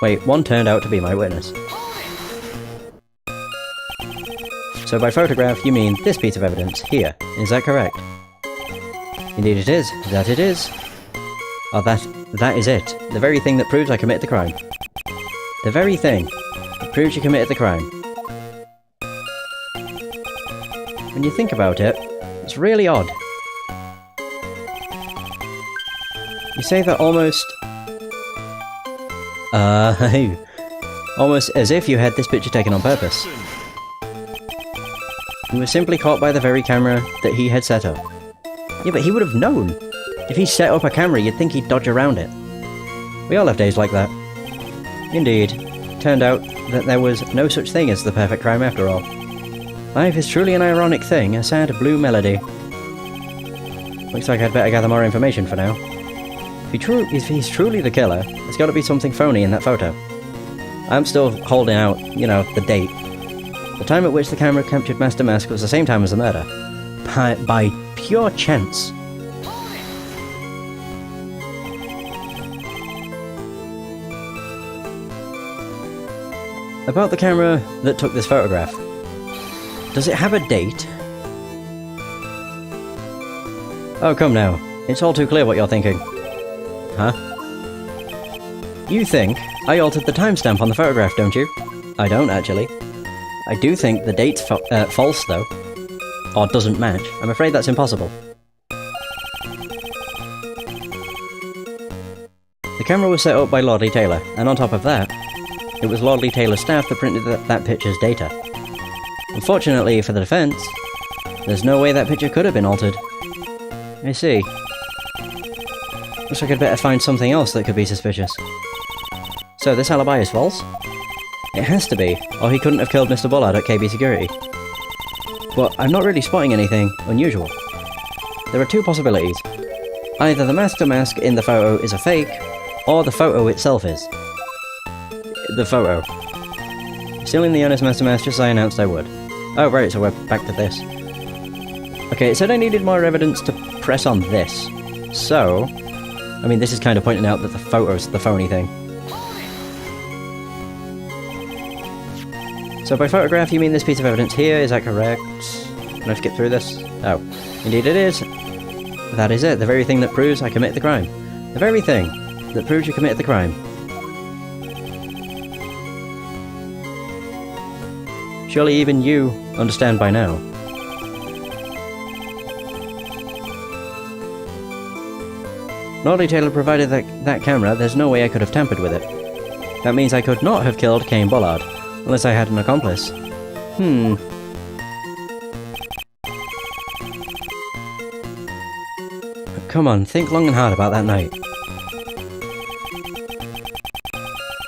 Wait, one turned out to be my witness. So by photograph, you mean this piece of evidence, here. Is that correct? Indeed it is. That it is. Oh, that is it. The very thing that proves I committed the crime. The very thing that proves you committed the crime. When you think about it, it's really odd. You say that almost... almost as if you had this picture taken on purpose. You were simply caught by the very camera that he had set up. Yeah, but he would have known! If he set up a camera, you'd think he'd dodge around it. We all have days like that. Indeed. Turned out that there was no such thing as the perfect crime after all. Life is truly an ironic thing, a sad blue melody. Looks like I'd better gather more information for now. If he's truly the killer, there's got to be something phony in that photo. I'm still holding out, you know, the date. The time at which the camera captured Master Mask was the same time as the murder. By pure chance. About the camera that took this photograph. Does it have a date? Oh, come now. It's all too clear what you're thinking. Huh? You think I altered the timestamp on the photograph, don't you? I don't, actually. I do think the date's false, though. Or doesn't match. I'm afraid that's impossible. The camera was set up by Lordly Taylor, and on top of that, it was Lordly Taylor's staff that printed that picture's data. Unfortunately for the defense, there's no way that picture could have been altered. I see. Looks like I'd better find something else that could be suspicious. So this alibi is false? It has to be, or he couldn't have killed Mr. Bullard at KB Security. But I'm not really spotting anything unusual. There are two possibilities. Either the Master Mask in the photo is a fake, or the photo itself is. The photo. Stealing the honest Master Mask just as I announced I would. Oh right, so we're back to this. Okay, it said I needed more evidence to press on this. So... I mean, this is kind of pointing out that the photo's the phony thing. So by photograph, you mean this piece of evidence here, is that correct? Can I skip through this? Oh. Indeed it is. That is it, the very thing that proves I committed the crime. The very thing that proves you committed the crime. Surely even you understand by now. Lordly Taylor provided that camera, there's no way I could have tampered with it. That means I could not have killed Cain Bullard, unless I had an accomplice. Come on, think long and hard about that night.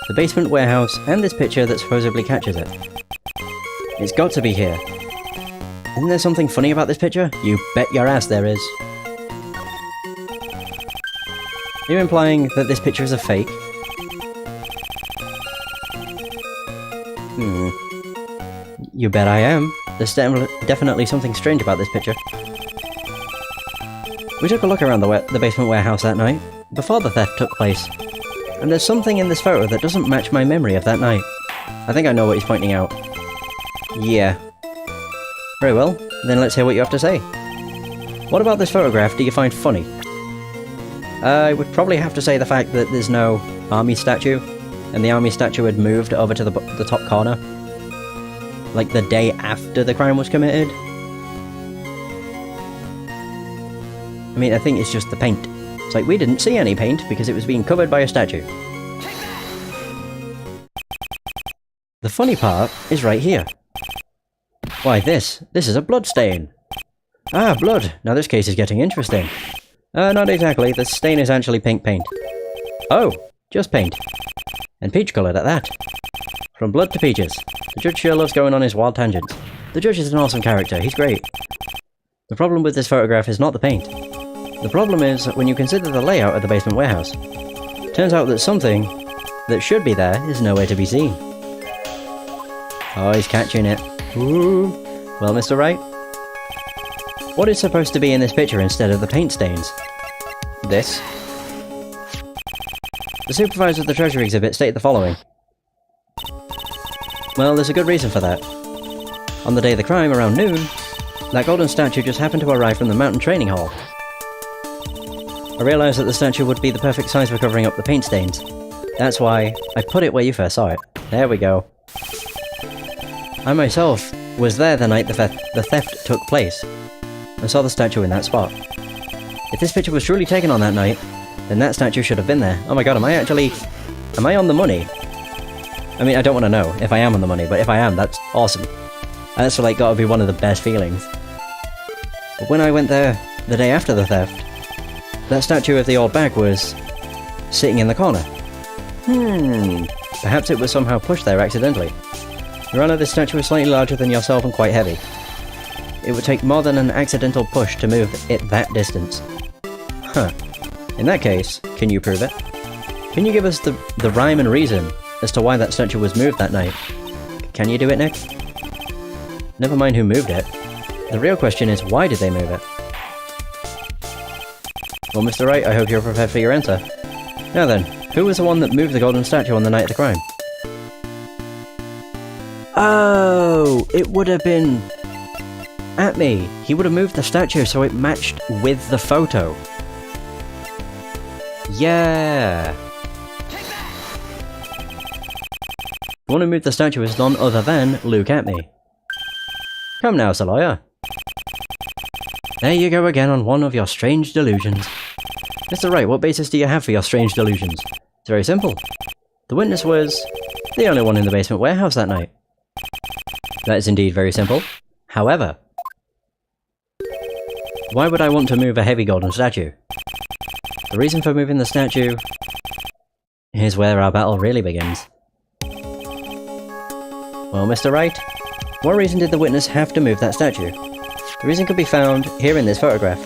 The basement warehouse, and this picture that supposedly catches it. It's got to be here. Isn't there something funny about this picture? You bet your ass there is. Are you implying that this picture is a fake? You bet I am. There's definitely something strange about this picture. We took a look around the basement warehouse that night, before the theft took place. And there's something in this photo that doesn't match my memory of that night. I think I know what he's pointing out. Yeah. Very well, then let's hear what you have to say. What about this photograph do you find funny? I would probably have to say the fact that there's no army statue, and the army statue had moved over to the top corner. Like the day after the crime was committed. I mean, I think it's just the paint. It's like, we didn't see any paint because it was being covered by a statue. The funny part is right here. Why this is a blood stain. Ah, blood. Now this case is getting interesting. Not exactly. The stain is actually pink paint. Oh, just paint. And peach coloured at that. From blood to peaches. The judge sure loves going on his wild tangents. The judge is an awesome character. He's great. The problem with this photograph is not the paint. The problem is that when you consider the layout of the basement warehouse, it turns out that something that should be there is nowhere to be seen. Oh, he's catching it. Ooh. Well, Mr. Wright? What is supposed to be in this picture instead of the paint stains? This. The supervisor of the treasure exhibit stated the following. Well, there's a good reason for that. On the day of the crime, around noon, that golden statue just happened to arrive from the mountain training hall. I realised that the statue would be the perfect size for covering up the paint stains. That's why I put it where you first saw it. There we go. I myself was there the night the theft took place, and saw the statue in that spot. If this picture was truly taken on that night, then that statue should have been there. Oh my god, am I on the money? I mean, I don't want to know if I am on the money, but if I am, that's awesome. That's like gotta be one of the best feelings. But when I went there the day after the theft, that statue of the old bag was sitting in the corner. Perhaps it was somehow pushed there accidentally. Your Honor, this statue is slightly larger than yourself and quite heavy. It would take more than an accidental push to move it that distance. Huh. In that case, can you prove it? Can you give us the rhyme and reason as to why that statue was moved that night? Can you do it, Nick? Never mind who moved it. The real question is, why did they move it? Well, Mr. Wright, I hope you're prepared for your answer. Now then, who was the one that moved the golden statue on the night of the crime? Oh, it would have been... Atme. He would have moved the statue so it matched with the photo. Yeah. The one who moved the statue is none other than Luke Atme. Come now, Sir Lawyer. There you go again on one of your strange delusions. Mr. Wright, what basis do you have for your strange delusions? It's very simple. The witness was the only one in the basement warehouse that night. That is indeed very simple. However, why would I want to move a heavy golden statue? The reason for moving the statue is where our battle really begins. Well, Mr. Wright, what reason did the witness have to move that statue? The reason could be found here in this photograph.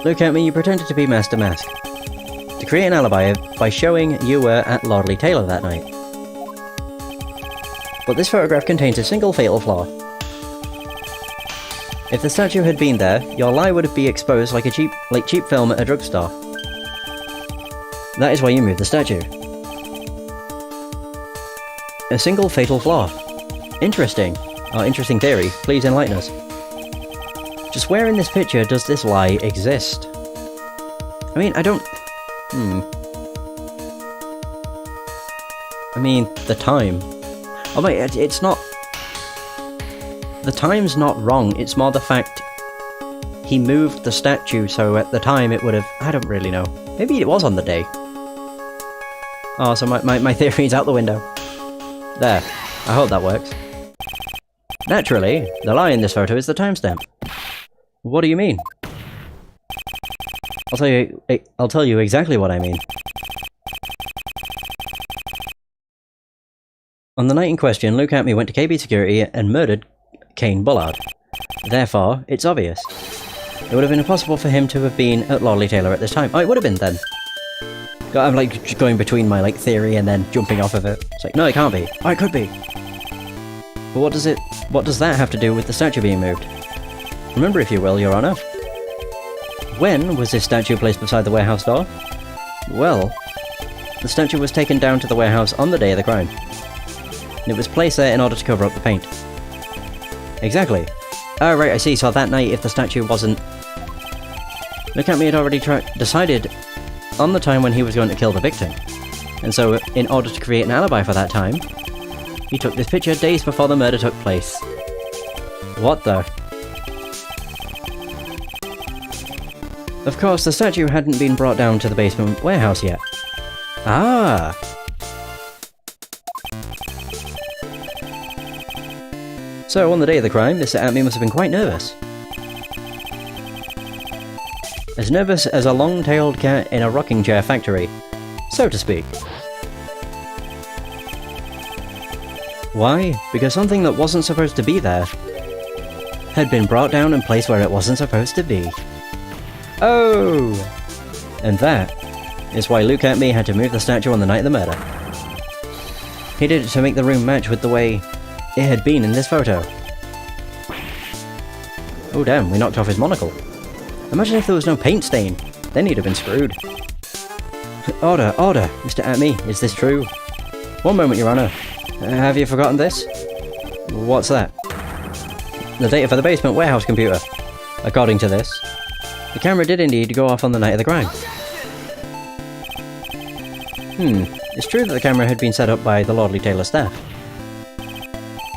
Look at me, you pretended to be Master Mask to create an alibi by showing you were at Lordley Taylor that night. But this photograph contains a single fatal flaw. If the statue had been there, your lie would be exposed like cheap film at a drugstore. That is why you moved the statue. A single fatal flaw. Interesting. Interesting theory. Please enlighten us. Just where in this picture does this lie exist? I mean, I don't... I mean, the time. Oh wait, it's not... The time's not wrong, it's more the fact he moved the statue, so at the time it would have... I don't really know. Maybe it was on the day. Oh, so my theory's out the window. There. I hope that works. Naturally, the lie in this photo is the timestamp. What do you mean? I'll tell you exactly what I mean. On the night in question, Luke Atme went to KB Security and murdered Kane Bullard. Therefore, it's obvious. It would have been impossible for him to have been at Lordley Taylor at this time. Oh, it would have been then. I'm like going between my theory and then jumping off of it. It's like, no, it can't be. Oh, it could be. But what does that have to do with the statue being moved? Remember, if you will, Your Honor. When was this statue placed beside the warehouse door? Well, the statue was taken down to the warehouse on the day of the crime. And it was placed there in order to cover up the paint. Exactly. Oh, right, I see. So that night, if the statue wasn't... Look at me, had already decided on the time when he was going to kill the victim. And so, in order to create an alibi for that time, he took this picture days before the murder took place. What the... Of course, the statue hadn't been brought down to the basement warehouse yet. Ah! So, on the day of the crime, Mr. Atme must have been quite nervous. As nervous as a long-tailed cat in a rocking chair factory, so to speak. Why? Because something that wasn't supposed to be there had been brought down and placed where it wasn't supposed to be. Oh! And that is why Luke Atme had to move the statue on the night of the murder. He did it to make the room match with the way it had been in this photo. Oh damn, we knocked off his monocle. Imagine if there was no paint stain. Then he'd have been screwed. Order, order, Mr. Atme, is this true? One moment, Your Honor. Have you forgotten this? What's that? The data for the basement warehouse computer. According to this, the camera did indeed go off on the night of the crime. It's true that the camera had been set up by the Lordly Taylor staff.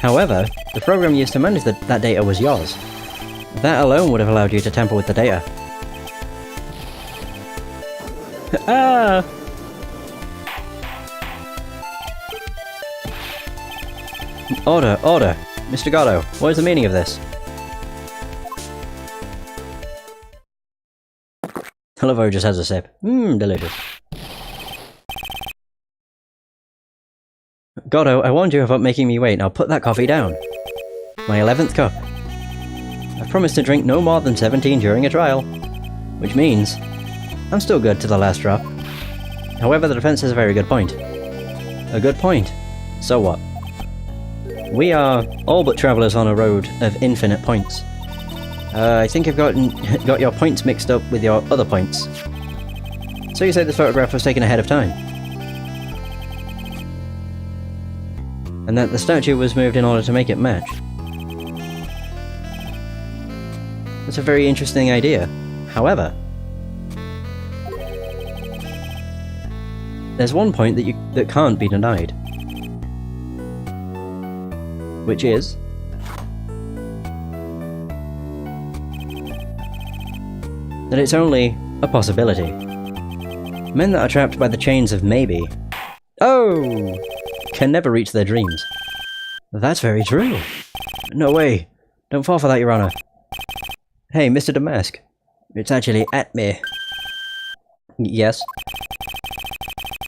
However, the program used to manage that data was yours. That alone would have allowed you to tamper with the data. Ah! Order, order! Mr. Gatto, what is the meaning of this? Oliver just has a sip. Delicious. Gatto, I warned you about making me wait. Now put that coffee down. My 11th cup. I promised to drink no more than 17 during a trial. Which means I'm still good to the last drop. However, the defense has a very good point. A good point? So what? We are all but travelers on a road of infinite points. I think you've got your points mixed up with your other points. So you say this photograph was taken ahead of time? And that the statue was moved in order to make it match? That's a very interesting idea. However, there's one point that can't be denied. Which is that it's only a possibility. Men that are trapped by the chains of maybe, can never reach their dreams. That's very true. No way. Don't fall for that, Your Honor. Hey, Mr. Damask. It's actually Atme. Yes?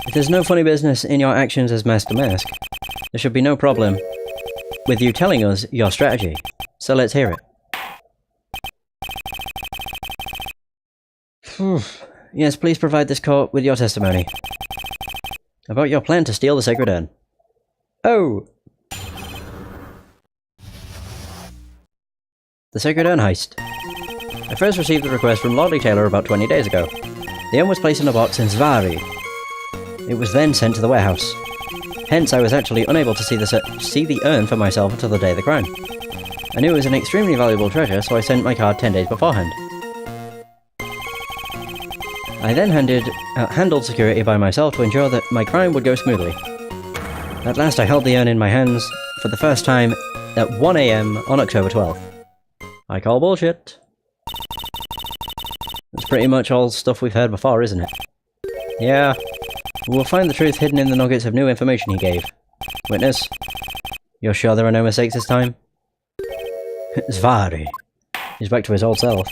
If there's no funny business in your actions as Master Mask, there should be no problem with you telling us your strategy. So let's hear it. Yes, please provide this court with your testimony. About your plan to steal the Sacred Urn. Oh! The Sacred Urn heist. I first received the request from Lordly Taylor about 20 days ago. The urn was placed in a box in Zvari. It was then sent to the warehouse. Hence, I was actually unable to see the urn for myself until the day of the crime. I knew it was an extremely valuable treasure, so I sent my card 10 days beforehand. I then handled security by myself to ensure that my crime would go smoothly. At last I held the urn in my hands for the first time at 1 AM on October 12th. I call bullshit. That's pretty much all stuff we've heard before, isn't it? Yeah. We'll find the truth hidden in the nuggets of new information he gave. Witness, you're sure there are no mistakes this time? Zvari. He's back to his old self.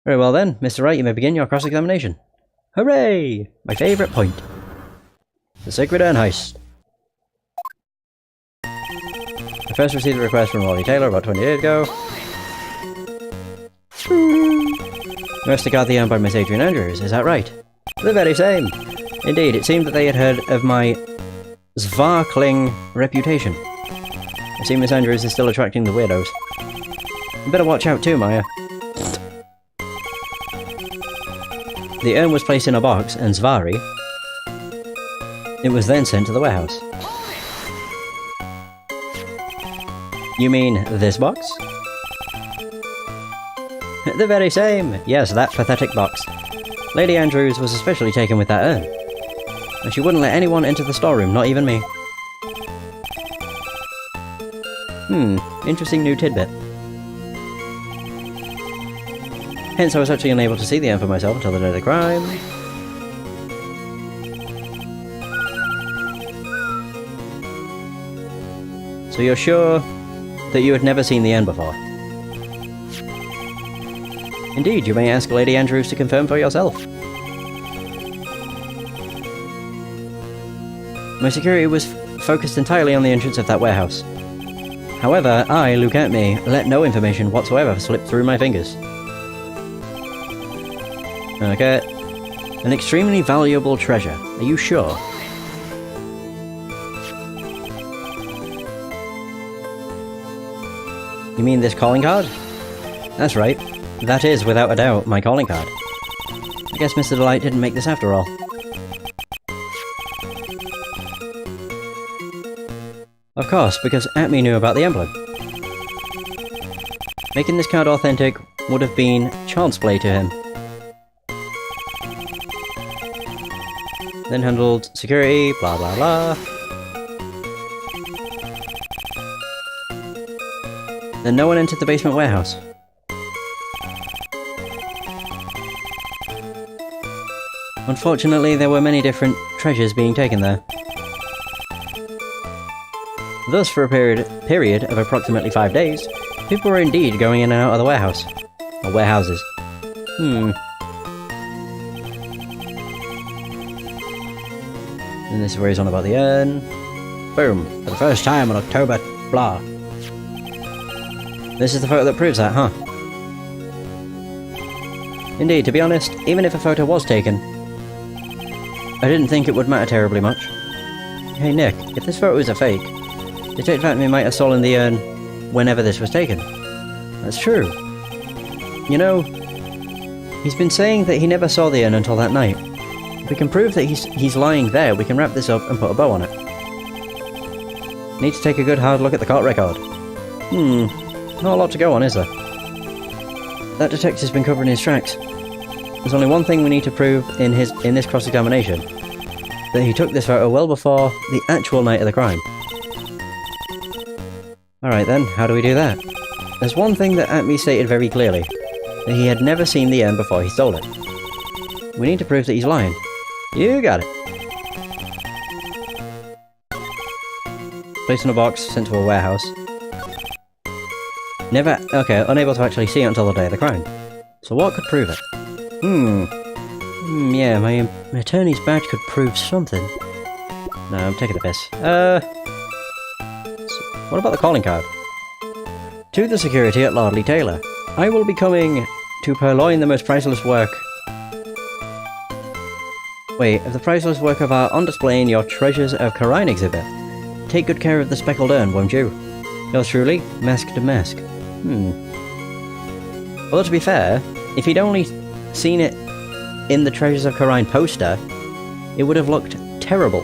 Very well then, Mr. Wright, you may begin your cross-examination. Hooray! My favourite point. The Sacred Urn heist. I first received a request from Lordly Taylor about 20 days ago. You must have got the urn by Miss Adrian Andrews, is that right? The very same. Indeed, it seemed that they had heard of my Svarkling reputation. I see Miss Andrews is still attracting the weirdos. You better watch out too, Maya. The urn was placed in a box, and Zvari... It was then sent to the warehouse. You mean this box? The very same! Yes, that pathetic box. Lady Andrews was especially taken with that urn. And she wouldn't let anyone into the storeroom, not even me. Interesting new tidbit. Hence I was actually unable to see the urn for myself until the day of the crime. So you're sure that you had never seen the urn before? Indeed, you may ask Lady Andrews to confirm for yourself. My security was focused entirely on the entrance of that warehouse. However, I, Luke Atme, let no information whatsoever slip through my fingers. Okay. An extremely valuable treasure. Are you sure? You mean this calling card? That's right. That is, without a doubt, my calling card. I guess Mr. Delight didn't make this after all. Of course, because Atme knew about the emblem. Making this card authentic would have been child's play to him. Then handled security, blah blah blah. Then no one entered the basement warehouse. Unfortunately, there were many different treasures being taken there. Thus, for a period of approximately 5 days, people were indeed going in and out of the warehouse. Or warehouses. And this is where he's on about the urn. Boom. For the first time on October, blah. This is the photo that proves that, huh? Indeed, to be honest, even if a photo was taken, I didn't think it would matter terribly much. Hey Nick, if this photo is a fake, Detective Atme might have stolen the urn whenever this was taken. That's true. You know, he's been saying that he never saw the urn until that night. If we can prove that he's lying there, we can wrap this up and put a bow on it. Need to take a good hard look at the court record. Not a lot to go on, is there? That detective's been covering his tracks. There's only one thing we need to prove in this cross-examination. That he took this photo well before the actual night of the crime. Alright then, how do we do that? There's one thing that Atme stated very clearly. That he had never seen the urn before he stole it. We need to prove that he's lying. You got it. Placed in a box, sent to a warehouse. Unable to actually see it until the day of the crime. So what could prove it? Yeah, my attorney's badge could prove something. No, I'm taking the piss. What about the calling card? To the security at Lordly Taylor. I will be coming to purloin the most priceless work... of the priceless work of art on display in your Treasures of Khura'in exhibit. Take good care of the speckled urn, won't you? Yours truly, Mask to Mask. Although to be fair, if he'd only seen it in the Treasures of Khura'in poster, it would have looked terrible.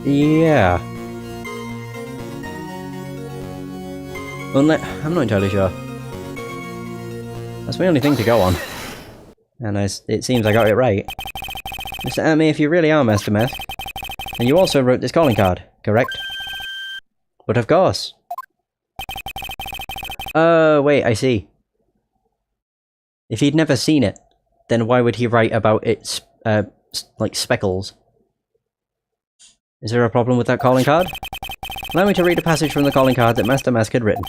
Yeah. I'm not entirely sure. That's my only thing to go on. And it seems I got it right. Mr. Atme, if you really are Master Mask, and you also wrote this calling card, correct? But of course. Wait, I see. If he'd never seen it, then why would he write about its, like, speckles? Is there a problem with that calling card? Allow me to read a passage from the calling card that Master Mask had written.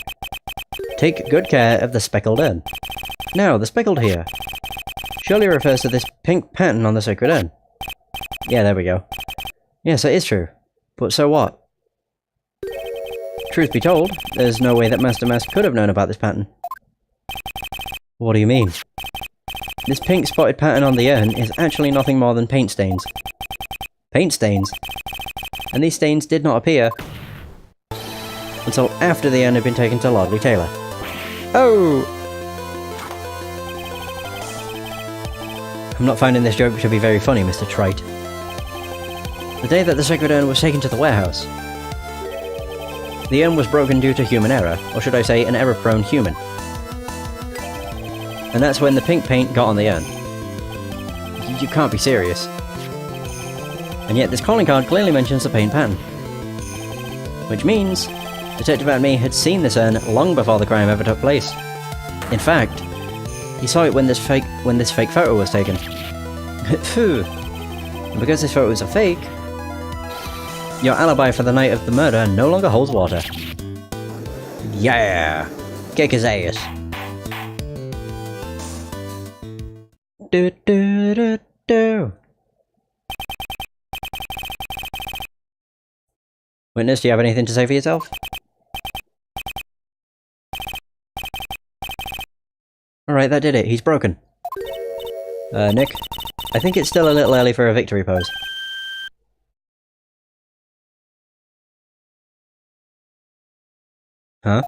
Take good care of the speckled urn. Now, the speckled here. Surely refers to this pink pattern on the sacred urn. Yeah, there we go. Yes, it is true. But so what? Truth be told, there's no way that Master Mask could have known about this pattern. What do you mean? This pink spotted pattern on the urn is actually nothing more than paint stains. Paint stains? And these stains did not appear until after the urn had been taken to Lordly Taylor. Oh! I'm not finding this joke to be very funny, Mr. Trite. The day that the sacred urn was taken to the warehouse, the urn was broken due to human error, or should I say, an error-prone human. And that's when the pink paint got on the urn. You can't be serious. And yet this calling card clearly mentions the paint pattern. Which means, Detective Atme had seen this urn long before the crime ever took place. In fact, he saw it when this fake photo was taken. Phew. And because this photo is a fake, your alibi for the night of the murder no longer holds water. Yeah! Kick his ass. Do do do do. Witness, do you have anything to say for yourself? Alright, that did it. He's broken. Nick, I think it's still a little early for a victory pose. Huh?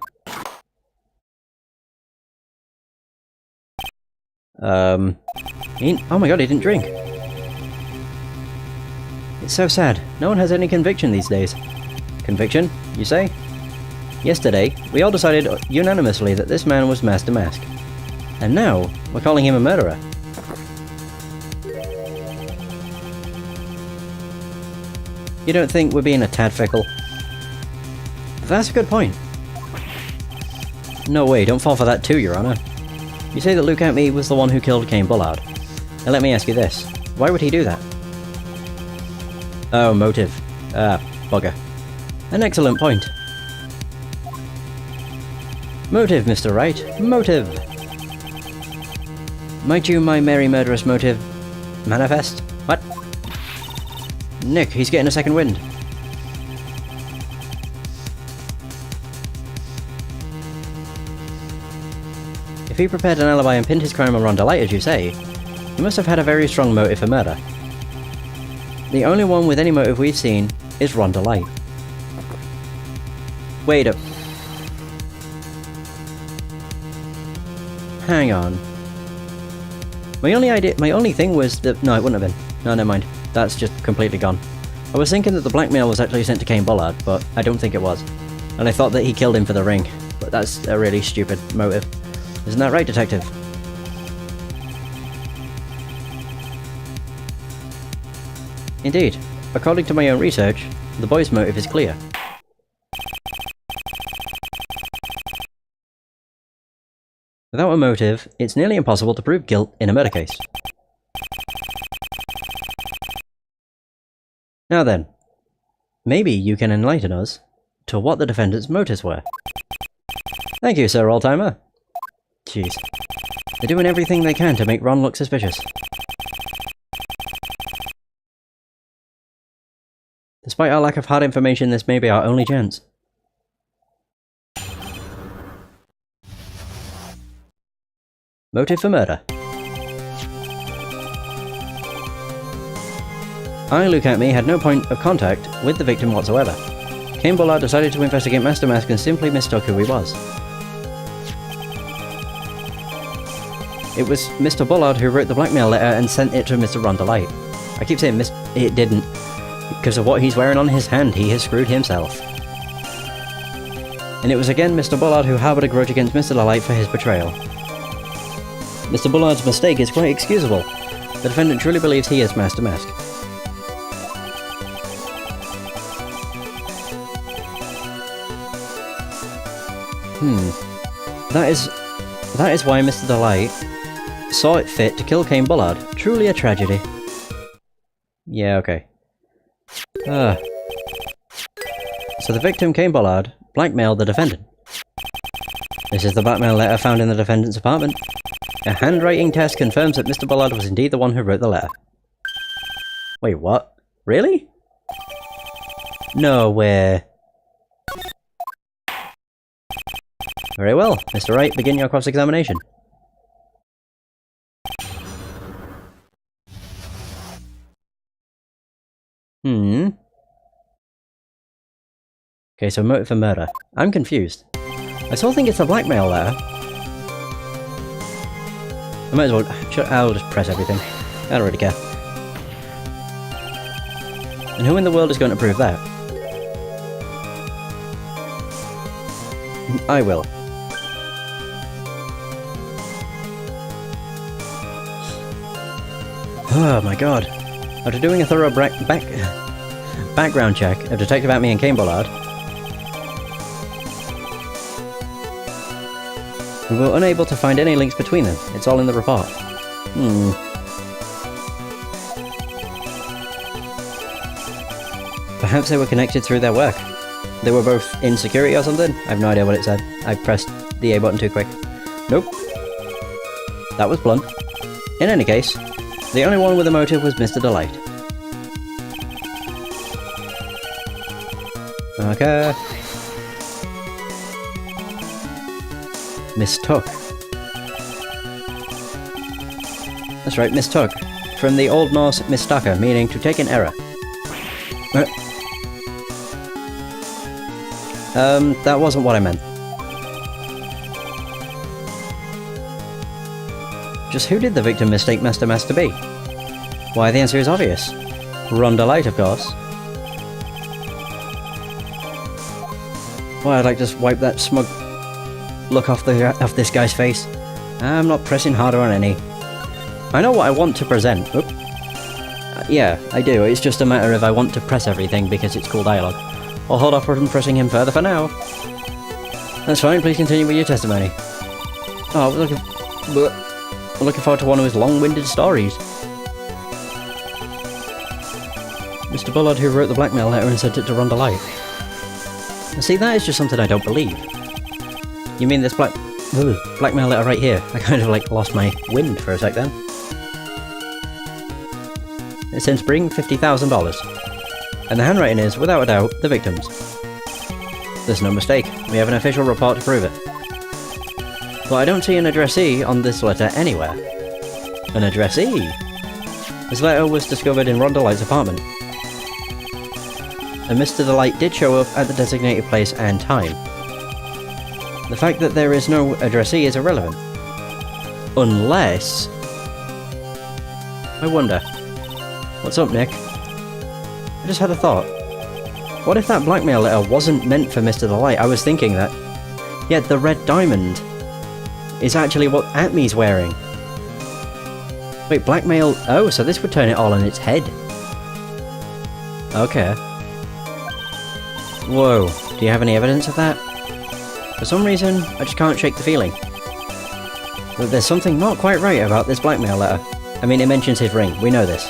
Oh my god, he didn't drink. It's so sad. No one has any conviction these days. Conviction, you say? Yesterday, we all decided unanimously that this man was Master Mask. And now, we're calling him a murderer. You don't think we're being a tad fickle? That's a good point. No way, don't fall for that too, Your Honor. You say that Luke Atme was the one who killed Cain Bullard. Now let me ask you this. Why would he do that? Oh, motive. Ah, bugger. An excellent point. Motive, Mr. Wright. Motive! Might you, my merry murderous motive, manifest? What? Nick, he's getting a second wind. If he prepared an alibi and pinned his crime on Rhonda Light, as you say, he must have had a very strong motive for murder. The only one with any motive we've seen is Rhonda Light. Wait up. Hang on. My only thing was that— no, it wouldn't have been. No, never mind. That's just completely gone. I was thinking that the blackmail was actually sent to Cain Bullard, but I don't think it was. And I thought that he killed him for the ring, but that's a really stupid motive. Isn't that right, Detective? Indeed. According to my own research, the boy's motive is clear. Without a motive, it's nearly impossible to prove guilt in a murder case. Now then, maybe you can enlighten us to what the defendant's motives were. Thank you, Sir Oldtimer. Jeez. They're doing everything they can to make Ron look suspicious. Despite our lack of hard information, this may be our only chance. Motive for murder. I, Luke Atme, had no point of contact with the victim whatsoever. Cain Bullard decided to investigate Master Mask and simply mistook who he was. It was Mr. Bullard who wrote the blackmail letter and sent it to Mr. Rhonda Light. I keep saying it didn't. Because of what he's wearing on his hand, he has screwed himself. And it was again Mr. Bullard who harbored a grudge against Mr. Light for his betrayal. Mr. Bullard's mistake is quite excusable. The defendant truly believes he is Master Mask. That is why Mr. Delight saw it fit to kill Cain Bullard. Truly a tragedy. Yeah, okay. So the victim, Cain Bullard, blackmailed the defendant. This is the blackmail letter found in the defendant's apartment. A handwriting test confirms that Mr. Bullard was indeed the one who wrote the letter. Wait, what? Really? No way. Very well, Mr. Wright, begin your cross-examination. Okay, so motive for murder. I'm confused. I still think it's a blackmail letter. I might as well— I'll just press everything. I don't really care. And who in the world is going to prove that? I will. Oh my god. After doing a thorough background check of Detective Atme and Cain Bullard, we were unable to find any links between them. It's all in the report. Perhaps they were connected through their work. They were both in security or something? I have no idea what it said. I pressed the A button too quick. Nope. That was blunt. In any case, the only one with a motive was Mr. Delight. Okay. Mistook. That's right, mistook. From the Old Norse mistaka, meaning to take an error. That wasn't what I meant. Just who did the victim mistake Master Mask to be? Why, the answer is obvious. Rhonda Light, of course. Well, I'd like to just wipe that smug look off this guy's face. I'm not pressing harder on any. I know what I want to present. Oop. Yeah, I do. It's just a matter of I want to press everything because it's cool dialogue. I'll hold off from pressing him further for now. That's fine, please continue with your testimony. Oh, we're looking forward to one of his long-winded stories. Mr. Bullard, who wrote the blackmail letter and sent it to Rhonda Light. See, that is just something I don't believe. You mean this blackmail letter right here? I kind of like lost my wind for a sec then. It says bring $50,000. And the handwriting is, without a doubt, the victim's. There's no mistake. We have an official report to prove it. But I don't see an addressee on this letter anywhere. An addressee? This letter was discovered in Rhonda Light's apartment. And Mr. Delight did show up at the designated place and time. The fact that there is no addressee is irrelevant. Unless... I wonder. What's up, Nick? I just had a thought. What if that blackmail letter wasn't meant for Mr. Delight? I was thinking that... Yet the red diamond is actually what Atme's wearing. Wait, blackmail... Oh, so this would turn it all on its head. Okay. Whoa, do you have any evidence of that? For some reason, I just can't shake the feeling that there's something not quite right about this blackmail letter. I mean, it mentions his ring, we know this.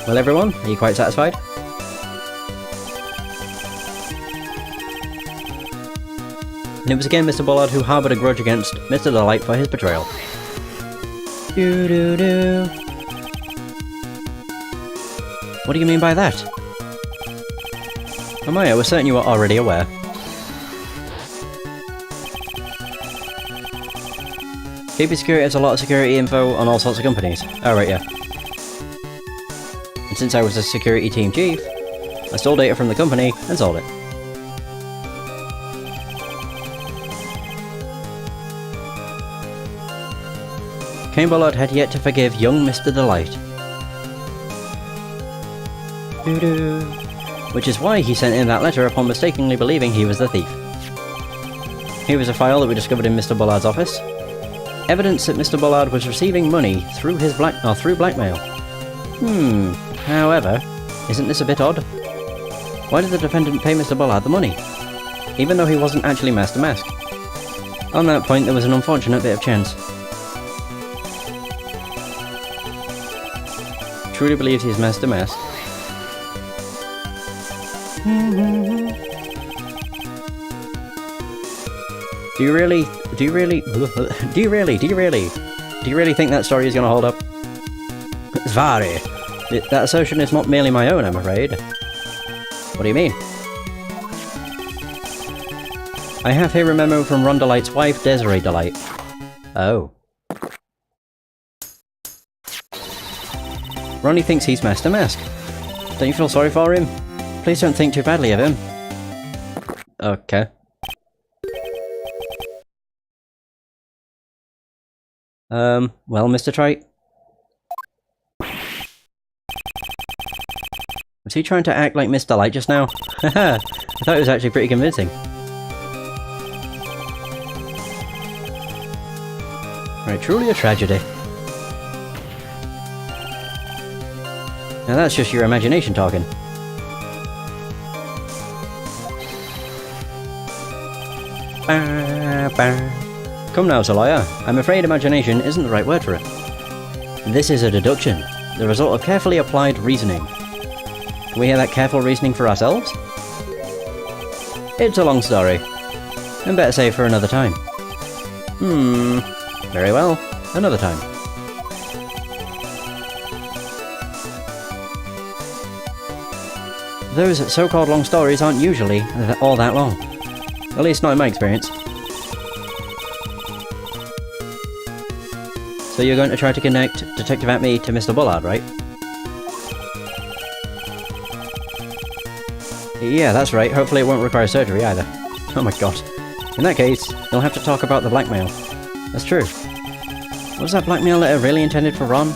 Well, everyone, are you quite satisfied? And it was again Mr. Bullard who harboured a grudge against Mr. Delight for his betrayal. Doo-doo-doo. What do you mean by that? Oh my, I was certain you were already aware. KP Security has a lot of security info on all sorts of companies. Oh right, yeah. And since I was a security team chief, I stole data from the company and sold it. Cain Bullard had yet to forgive young Mr. Delight. Doo-doo. Which is why he sent in that letter upon mistakenly believing he was the thief. Here was a file that we discovered in Mr. Bullard's office. Evidence that Mr. Bullard was receiving money through his blackmail. However, isn't this a bit odd? Why did the defendant pay Mr. Bullard the money, even though he wasn't actually Master Mask? On that point, there was an unfortunate bit of chance. Truly believes he's Master Mask. Do you really think that story is going to hold up? Svari. That assertion is not merely my own, I'm afraid. What do you mean? I have here a memo from Ron Delight's wife, Desiree Delight. Oh. Ronnie thinks he's Master Mask. Don't you feel sorry for him? Please don't think too badly of him. Okay. Well, Mr. Trite? Was he trying to act like Mr. Light just now? Haha, I thought it was actually pretty convincing. Right, truly a tragedy. Now that's just your imagination talking. Come now, Solaya. I'm afraid imagination isn't the right word for it. This is a deduction, the result of carefully applied reasoning. Can we hear that careful reasoning for ourselves? It's a long story, and better save for another time. Very well, another time. Those so-called long stories aren't usually all that long. At least not in my experience. So you're going to try to connect Detective Atme to Mr. Bullard, right? Yeah, that's right. Hopefully it won't require surgery either. Oh my god. In that case, you'll have to talk about the blackmail. That's true. Was that blackmail letter really intended for Ron?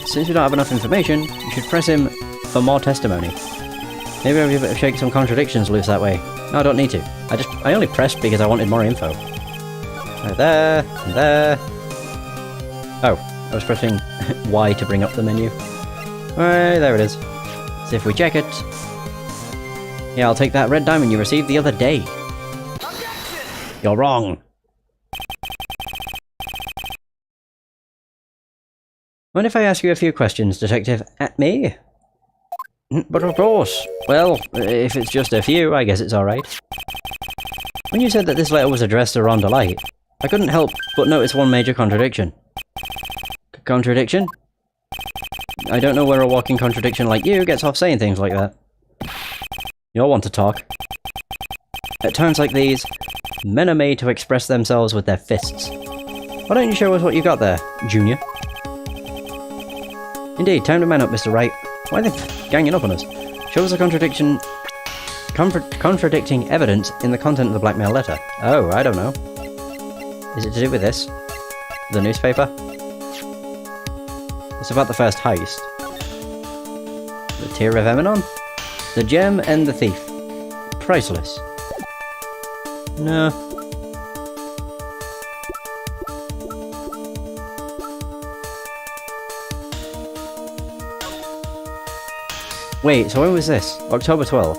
Since we don't have enough information, you should press him for more testimony. Maybe I'll be able to shake some contradictions loose that way. No, I don't need to. I only pressed because I wanted more info. Right there, and there. Oh, I was pressing Y to bring up the menu. Right, there it is. So if we check it... Yeah, I'll take that red diamond you received the other day. You're wrong. Mind if I ask you a few questions, Detective Atme? But of course. Well, if it's just a few, I guess it's alright. When you said that this letter was addressed to Ron Delight, I couldn't help but notice one major contradiction. Contradiction? I don't know where a walking contradiction like you gets off saying things like that. You'll want to talk. At times like these, men are made to express themselves with their fists. Why don't you show us what you got there, Junior? Indeed, time to man up, Mr. Wright. Why are they ganging up on us? Show us a contradicting evidence in the content of the blackmail letter. Oh, I don't know. Is it to do with this? The newspaper? It's about the first heist. The Tear of Eminon? The gem and the thief. Priceless. No. Wait, so when was this? October 12th.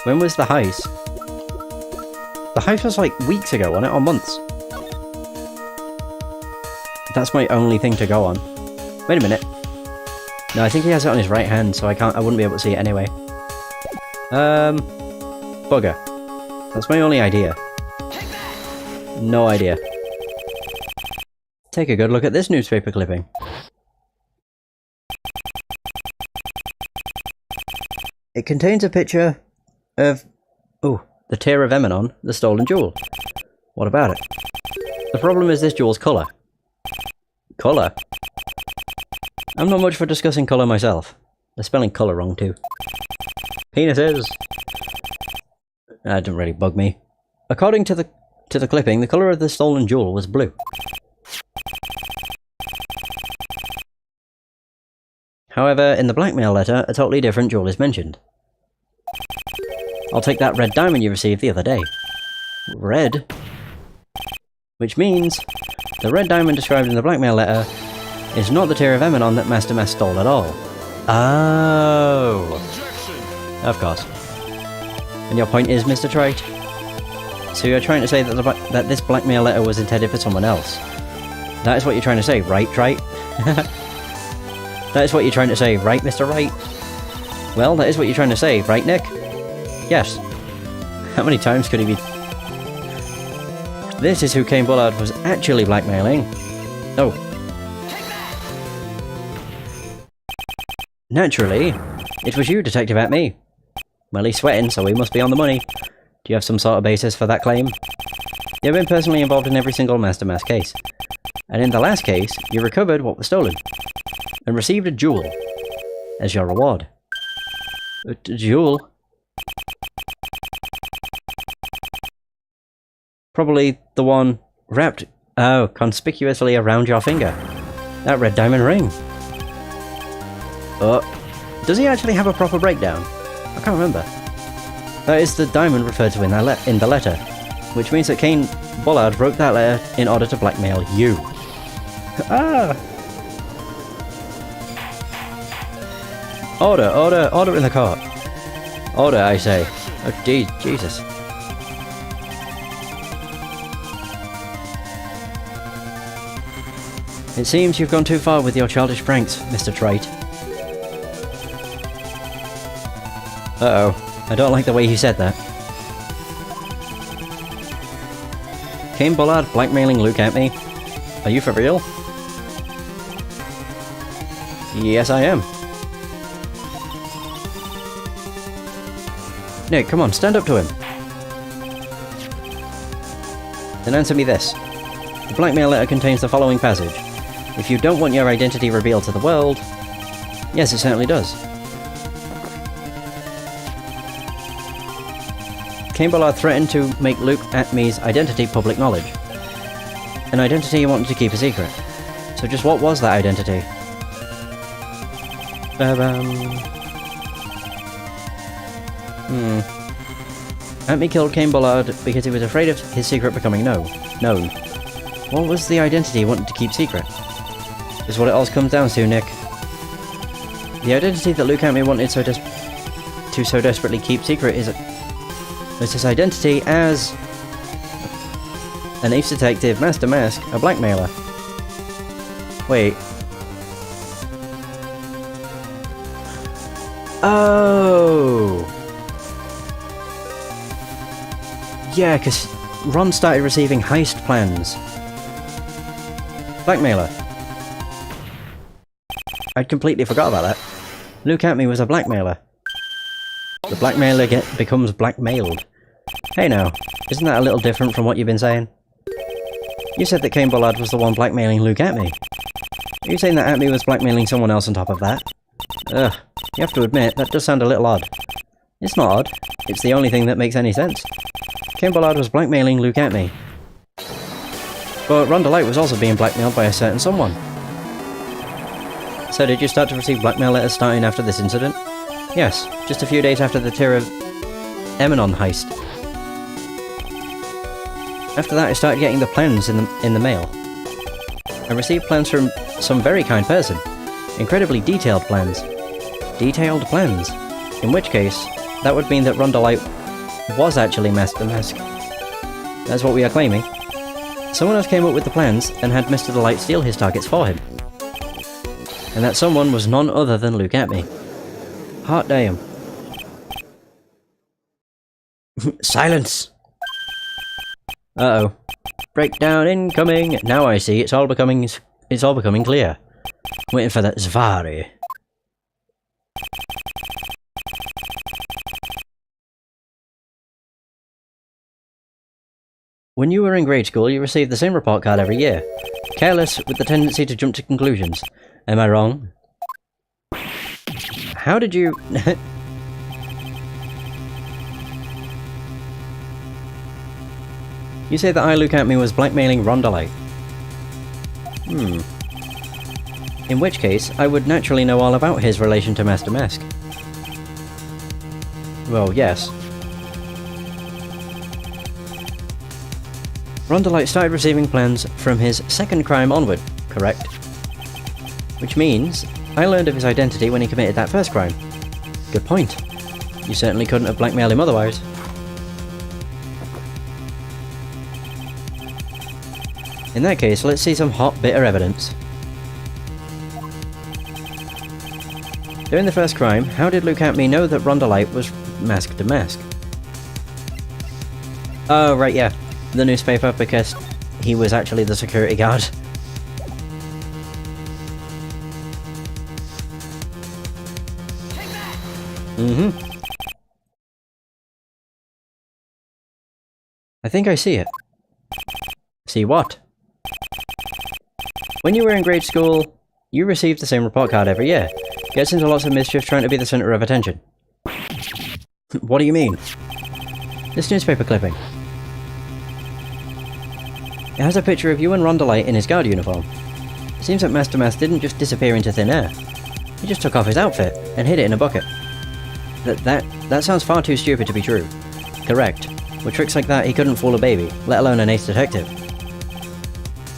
When was the heist? The heist was like weeks ago, wasn't it? Or months? That's my only thing to go on. Wait a minute. No, I think he has it on his right hand, so I wouldn't be able to see it anyway. Bugger. That's my only idea. No idea. Take a good look at this newspaper clipping. It contains a picture of... oh, the Tear of Eminon, the stolen jewel. What about it? The problem is this jewel's colour. Colour? I'm not much for discussing colour myself. They're spelling colour wrong too. Penises! That didn't really bug me. According to the clipping, the colour of the stolen jewel was blue. However, in the blackmail letter, a totally different jewel is mentioned. I'll take that red diamond you received the other day. Red? Which means, the red diamond described in the blackmail letter is not the Tear of Eminon that Master Mass stole at all. Oh! Of course. And your point is, Mr. Trite? So you're trying to say that this blackmail letter was intended for someone else? That is what you're trying to say, right, Trite? That is what you're trying to say, right, Mr. Wright? Well, that is what you're trying to say, right, Nick? Yes. How many times could he be... This is who Cain Bullard was actually blackmailing. Oh. Naturally, it was you, Detective Atme. Well, he's sweating, so he must be on the money. Do you have some sort of basis for that claim? You've been personally involved in every single Master Mass case. And in the last case, you recovered what was stolen. And received a jewel as your reward. A jewel? Probably the one wrapped, conspicuously around your finger. That red diamond ring. Does he actually have a proper breakdown? I can't remember. That is the diamond referred to in the letter, which means that Cain Bullard wrote that letter in order to blackmail you. Ah! Order in the court. Order, I say. Oh, Jesus. It seems you've gone too far with your childish pranks, Mr. Trite. Uh-oh. I don't like the way he said that. Cain Bullard blackmailing Luke Atme? Are you for real? Yes, I am. Nick, come on, stand up to him. Then answer me this. The blackmail letter contains the following passage. If you don't want your identity revealed to the world... Yes, it certainly does. Cain Bullard threatened to make Luke Atmey's identity public knowledge. An identity he wanted to keep a secret. So just what was that identity? Atmey killed Cain Bullard because he was afraid of his secret becoming known. What was the identity he wanted to keep secret? Is what it all comes down to, Nick. The identity that Luke Atmey wanted so desperately keep secret is his identity as an ace detective, master mask, a blackmailer. Wait. Oh! Yeah, because Ron started receiving heist plans. Blackmailer. I'd completely forgot about that. Luke Atmey was a blackmailer. The blackmailer becomes blackmailed. Hey now, isn't that a little different from what you've been saying? You said that Cain Bullard was the one blackmailing Luke Atmey. Are you saying that Atmey was blackmailing someone else on top of that? Ugh, you have to admit, that does sound a little odd. It's not odd, it's the only thing that makes any sense. Cain Bullard was blackmailing Luke Atmey. But Rhonda Light was also being blackmailed by a certain someone. So did you start to receive blackmail letters starting after this incident? Yes, just a few days after the Tyr of Emanon heist. After that I started getting the plans in the mail. I received plans from some very kind person. Incredibly detailed plans. Detailed plans. In which case, that would mean that Rhonda Light was actually Master Mask. That's what we are claiming. Someone else came up with the plans and had Mr. Delight steal his targets for him. And that someone was none other than Luke Atmey. Hot damn. Silence! Uh-oh. Breakdown incoming! Now I see, it's all becoming clear. Waiting for that Zvari. When you were in grade school, you received the same report card every year. Careless, with the tendency to jump to conclusions. Am I wrong? How did you... You say that I, Luke Atmey, was blackmailing Rhonda Light. In which case, I would naturally know all about his relation to Master Mask. Well, yes. Rhonda Light started receiving plans from his second crime onward, correct? Which means, I learned of his identity when he committed that first crime. Good point. You certainly couldn't have blackmailed him otherwise. In that case, let's see some hot, bitter evidence. During the first crime, how did Luke Atmey know that Rhonda Light was Mask to Mask? Oh, right, yeah. The newspaper, because he was actually the security guard. I think I see it. See what? When you were in grade school, you received the same report card every year. Gets into lots of mischief trying to be the centre of attention. What do you mean? This newspaper clipping. It has a picture of you and Rhonda Light in his guard uniform. It seems that Master Mask didn't just disappear into thin air. He just took off his outfit and hid it in a bucket. That sounds far too stupid to be true. Correct. With tricks like that, he couldn't fool a baby, let alone an ace detective.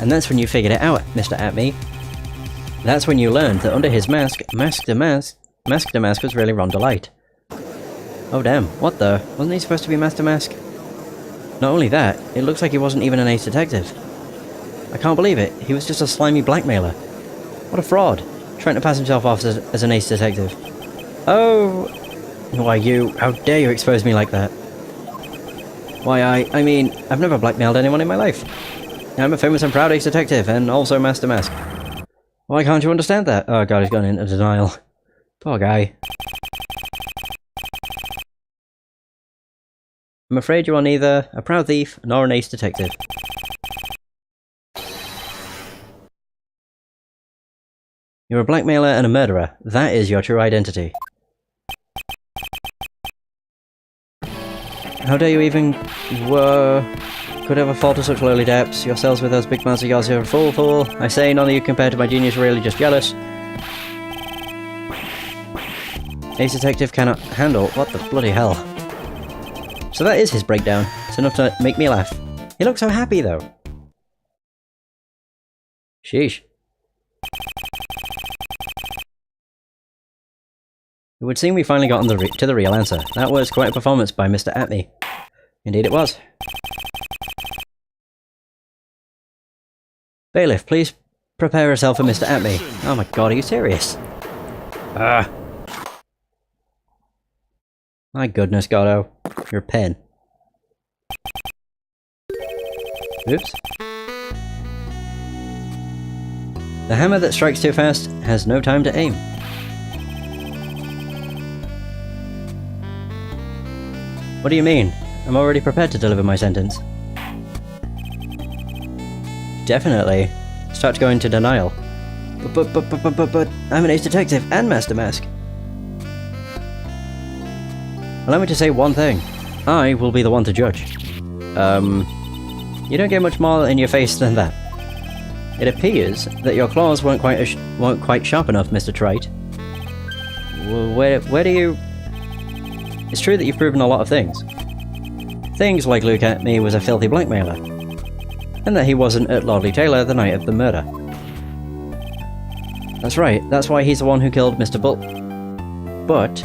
And that's when you figured it out, Mr. Atmey. That's when you learned that under his mask, Mask to Mask was really Rhonda Light. Oh damn, what the? Wasn't he supposed to be Master Mask? Not only that, it looks like he wasn't even an ace detective. I can't believe it, he was just a slimy blackmailer. What a fraud, trying to pass himself off as an ace detective. Oh... Why you, how dare you expose me like that? Why I mean, I've never blackmailed anyone in my life. I'm a famous and proud ace detective, and also Master Mask. Why can't you understand that? Oh god, he's gone into denial. Poor guy. I'm afraid you are neither a proud thief nor an ace detective. You're a blackmailer and a murderer. That is your true identity. How dare you even... could ever fall to such lowly depths? Your cells with those big mouths of yours, you're a fool. I say, none of you compared to my genius, really just jealous. Ace Detective cannot handle... What the bloody hell? So that is his breakdown. It's enough to make me laugh. He looks so happy, though. Sheesh. It would seem we finally got to the real answer. That was quite a performance by Mr. Atme. Indeed it was. Bailiff, please prepare yourself for Mr. Atme. Oh my god, are you serious? Ah. My goodness, Goddo. Your pen. Oops. The hammer that strikes too fast has no time to aim. What do you mean? I'm already prepared to deliver my sentence. Definitely. Start to go into denial. But I'm an ace detective and Master Mask. Allow me to say one thing. I will be the one to judge. You don't get much more in your face than that. It appears that your claws weren't quite sharp enough, Mr. Wright. Where do you... It's true that you've proven a lot of things. Things like Luke Atme was a filthy blackmailer. And that he wasn't at Lordly Taylor the night of the murder. That's right, that's why he's the one who killed Mr. Bull. But...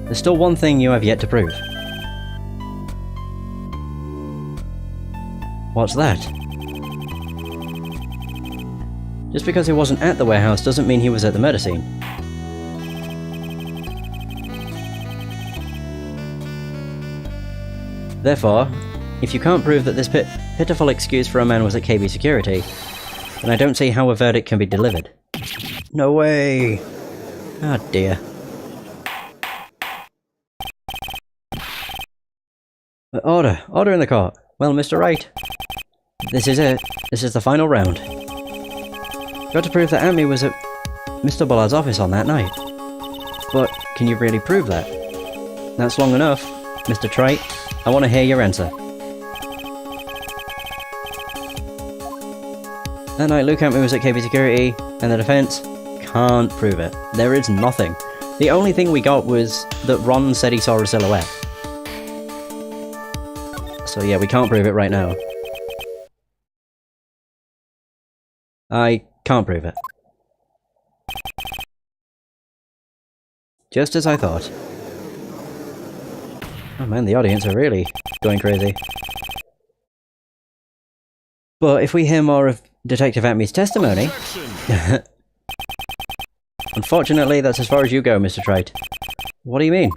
there's still one thing you have yet to prove. What's that? Just because he wasn't at the warehouse doesn't mean he was at the murder scene. Therefore, if you can't prove that this pitiful excuse for a man was at KB Security, then I don't see how a verdict can be delivered. No way! Ah, dear. Order! Order in the court! Well, Mr. Wright, this is it. This is the final round. Got to prove that Atme was at Mr. Bullard's office on that night. But, can you really prove that? That's long enough. Mr. Wright, I want to hear your answer. That night, Luke Atme was at KB Security, and the defense can't prove it. There is nothing. The only thing we got was that Ron said he saw a silhouette. So yeah, we can't prove it right now. I can't prove it. Just as I thought. Oh man, the audience are really going crazy. But if we hear more of Detective Atme's testimony... Unfortunately, that's as far as you go, Mr. Wright. What do you mean?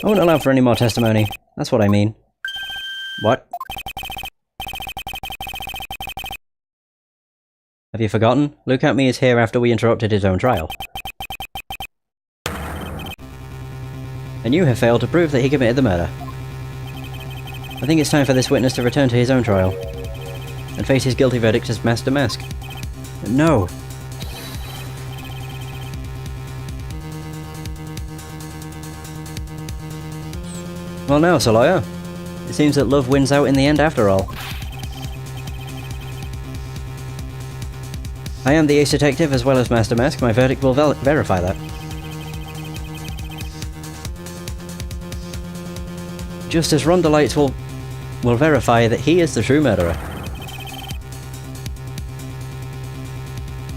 I won't allow for any more testimony. That's what I mean. What? Have you forgotten? Luke Atme is here after we interrupted his own trial. And you have failed to prove that he committed the murder. I think it's time for this witness to return to his own trial. And face his guilty verdict as Master Mask. But no! Well now, Sir Lawyer. It seems that love wins out in the end after all. I am the Ace Detective as well as Master Mask. My verdict will verify that. Just as Ron Delights will verify that he is the true murderer.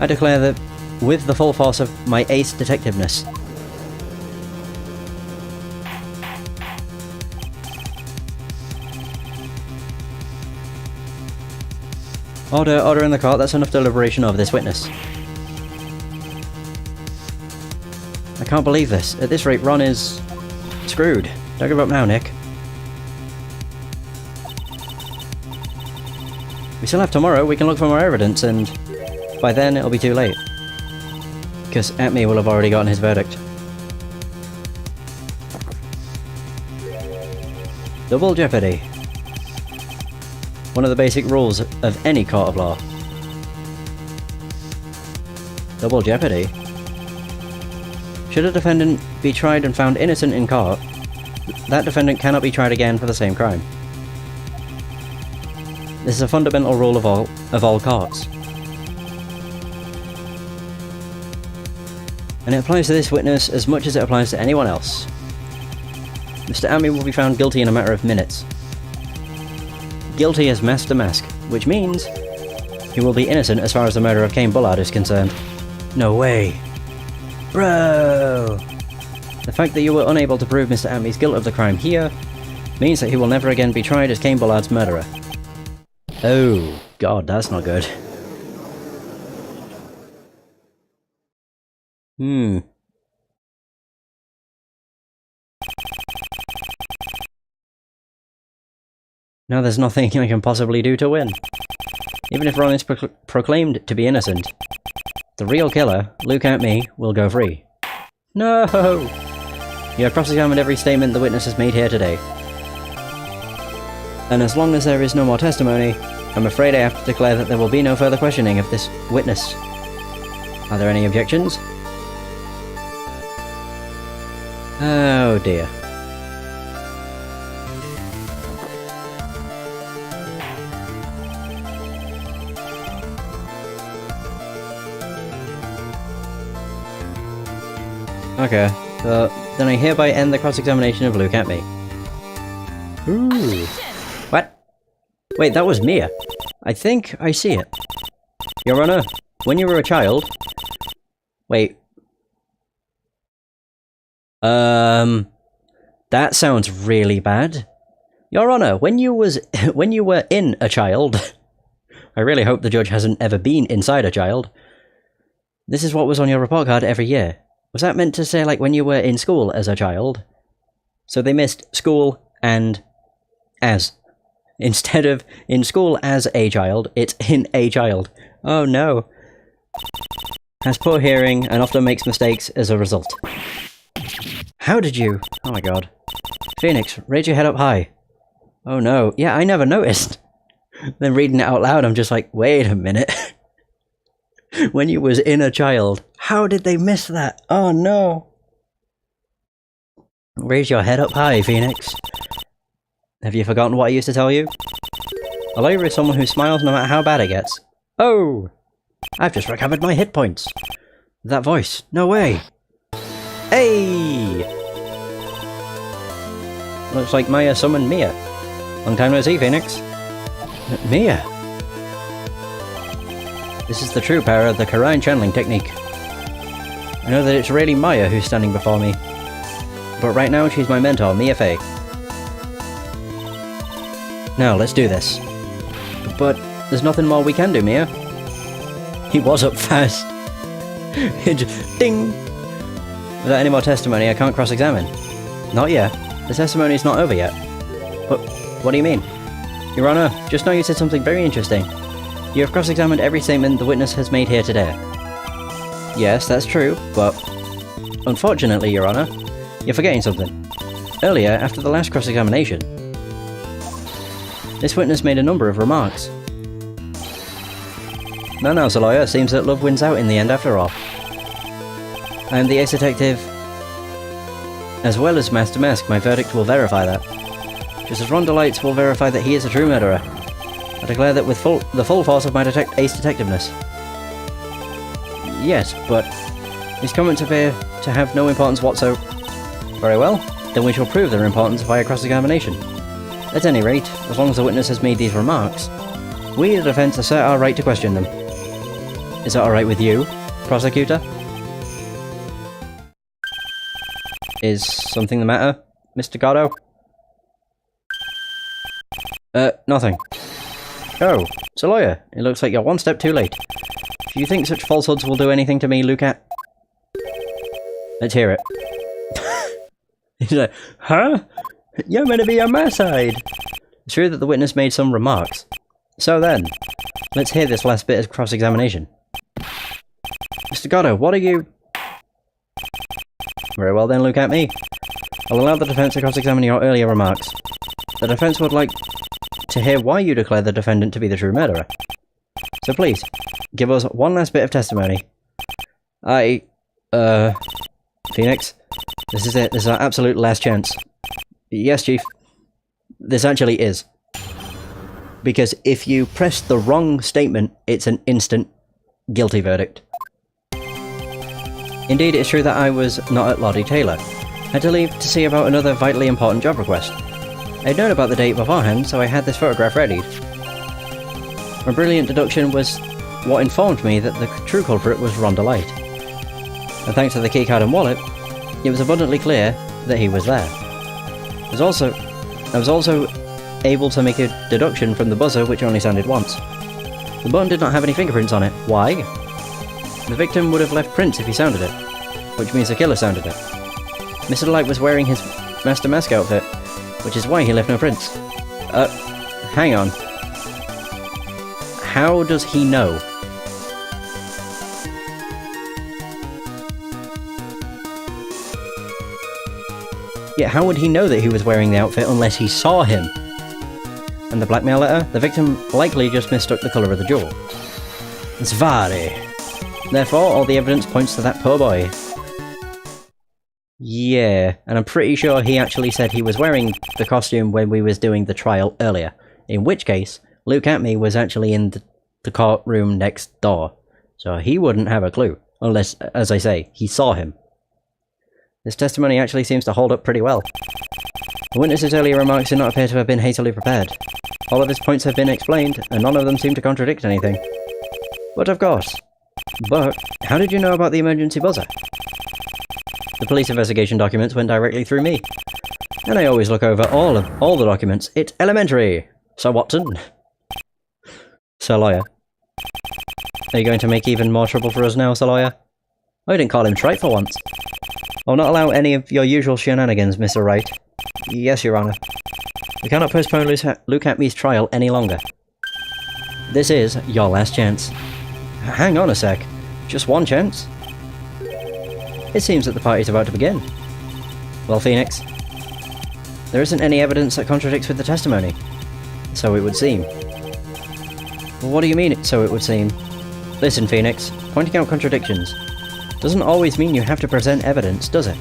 I declare that with the full force of my Ace Detectiveness. Order, order in the court, that's enough deliberation over this witness. I can't believe this. At this rate, Ron is... screwed. Don't give up now, Nick. We still have tomorrow, we can look for more evidence, and by then it'll be too late. Because Atme will have already gotten his verdict. Double jeopardy. One of the basic rules of any court of law. Double jeopardy? Should a defendant be tried and found innocent in court, that defendant cannot be tried again for the same crime. This is a fundamental rule of all courts. And it applies to this witness as much as it applies to anyone else. Mr. Amy will be found guilty in a matter of minutes. Guilty as master mask, which means he will be innocent as far as the murder of Cain Bullard is concerned. No way. Bro! The fact that you were unable to prove Mr. Amy's guilt of the crime here means that he will never again be tried as Cain Bullard's murderer. Oh, God, that's not good. Now there's nothing I can possibly do to win. Even if Ron is proclaimed to be innocent, the real killer, Luke at me, will go free. No! You have cross-examined every statement the witness has made here today. And as long as there is no more testimony, I'm afraid I have to declare that there will be no further questioning of this witness. Are there any objections? Oh dear. Okay, so then I hereby end the cross-examination of Luke at me. Ooh. What? Wait, that was Mia. I think I see it. Your Honor, when you were a child... Wait. That sounds really bad. Your Honor, when you were in a child... I really hope the judge hasn't ever been inside a child. This is what was on your report card every year. Was that meant to say, like, when you were in school as a child? So they missed school and as. Instead of in school as a child, it's in a child. Oh no. Has poor hearing and often makes mistakes as a result. How did you? Oh my god. Phoenix, raise your head up high. Oh no. Yeah, I never noticed. Then reading it out loud, I'm just like, wait a minute. When you was in a child. How did they miss that? Oh no. Raise your head up high, Phoenix. Have you forgotten what I used to tell you? A lawyer is someone who smiles no matter how bad it gets. Oh! I've just recovered my hit points. That voice. No way. Hey! Looks like Maya summoned Mia. Long time no see, Phoenix. Mia? This is the true power of the Karine channeling technique. I know that it's really Maya who's standing before me. But right now she's my mentor, Mia Fey. Now, let's do this. But there's nothing more we can do, Mia. He was up fast. It just, ding! Without any more testimony, I can't cross-examine. Not yet. The testimony's not over yet. But what do you mean? Your Honor, just now you said something very interesting. You have cross-examined every statement the witness has made here today. Yes, that's true, but... Unfortunately, Your Honor, you're forgetting something. Earlier, after the last cross-examination, this witness made a number of remarks. No, Sir Lawyer, seems that love wins out in the end after all. I am the ace detective. As well as Master Mask, my verdict will verify that. Just as Ron Delights will verify that he is a true murderer. I declare that with the full force of my ace detectiveness. Yes, but these comments appear to have no importance whatsoever. Very well, then we shall prove their importance via cross-examination. At any rate, as long as the witness has made these remarks, we, the defence, assert our right to question them. Is that alright with you, prosecutor? Is something the matter, Mr. Gatto? Nothing. Oh, Sir Lawyer, it looks like you're one step too late. Do you think such falsehoods will do anything to me, Luca? Let's hear it. He's like, huh? You're meant to be on my side. It's true that the witness made some remarks. So then, let's hear this last bit of cross-examination. Mr. Gatto, what are you... Very well then, look at me. I'll allow the defence to cross-examine your earlier remarks. The defence would like to hear why you declare the defendant to be the true murderer. So please, give us one last bit of testimony. Phoenix, this is it. This is our absolute last chance. Yes, Chief. This actually is. Because if you press the wrong statement, it's an instant guilty verdict. Indeed, it's true that I was not at Lottie Taylor. I had to leave to see about another vitally important job request. I had known about the date beforehand, so I had this photograph readied. My brilliant deduction was what informed me that the true culprit was Rhonda Light. And thanks to the keycard and wallet, it was abundantly clear that he was there. I was also able to make a deduction from the buzzer, which only sounded once. The button did not have any fingerprints on it. Why? The victim would have left prints if he sounded it, which means the killer sounded it. Mr. Light was wearing his Master Mask outfit, which is why he left no prints. Hang on. How does he know? Yeah, how would he know that he was wearing the outfit unless he saw him? And the blackmail letter? The victim likely just mistook the colour of the jewel. Zvari. Therefore, all the evidence points to that poor boy. Yeah, and I'm pretty sure he actually said he was wearing the costume when we was doing the trial earlier. In which case, Luke Atme was actually in the courtroom next door. So he wouldn't have a clue, unless, as I say, he saw him. This testimony actually seems to hold up pretty well. The witness's earlier remarks do not appear to have been hastily prepared. All of his points have been explained, and none of them seem to contradict anything. But of course. But, how did you know about the emergency buzzer? The police investigation documents went directly through me. And I always look over all the documents. It's elementary! Sir Watson? Sir Lawyer. Are you going to make even more trouble for us now, Sir Lawyer? I didn't call him trite for once. I'll not allow any of your usual shenanigans, Mr. Wright. Yes, Your Honour. We cannot postpone Luke Atme's trial any longer. This is your last chance. Hang on a sec. Just one chance? It seems that the party's about to begin. Well, Phoenix, there isn't any evidence that contradicts with the testimony. So it would seem. Well, what do you mean, so it would seem? Listen, Phoenix, pointing out contradictions doesn't always mean you have to present evidence, does it?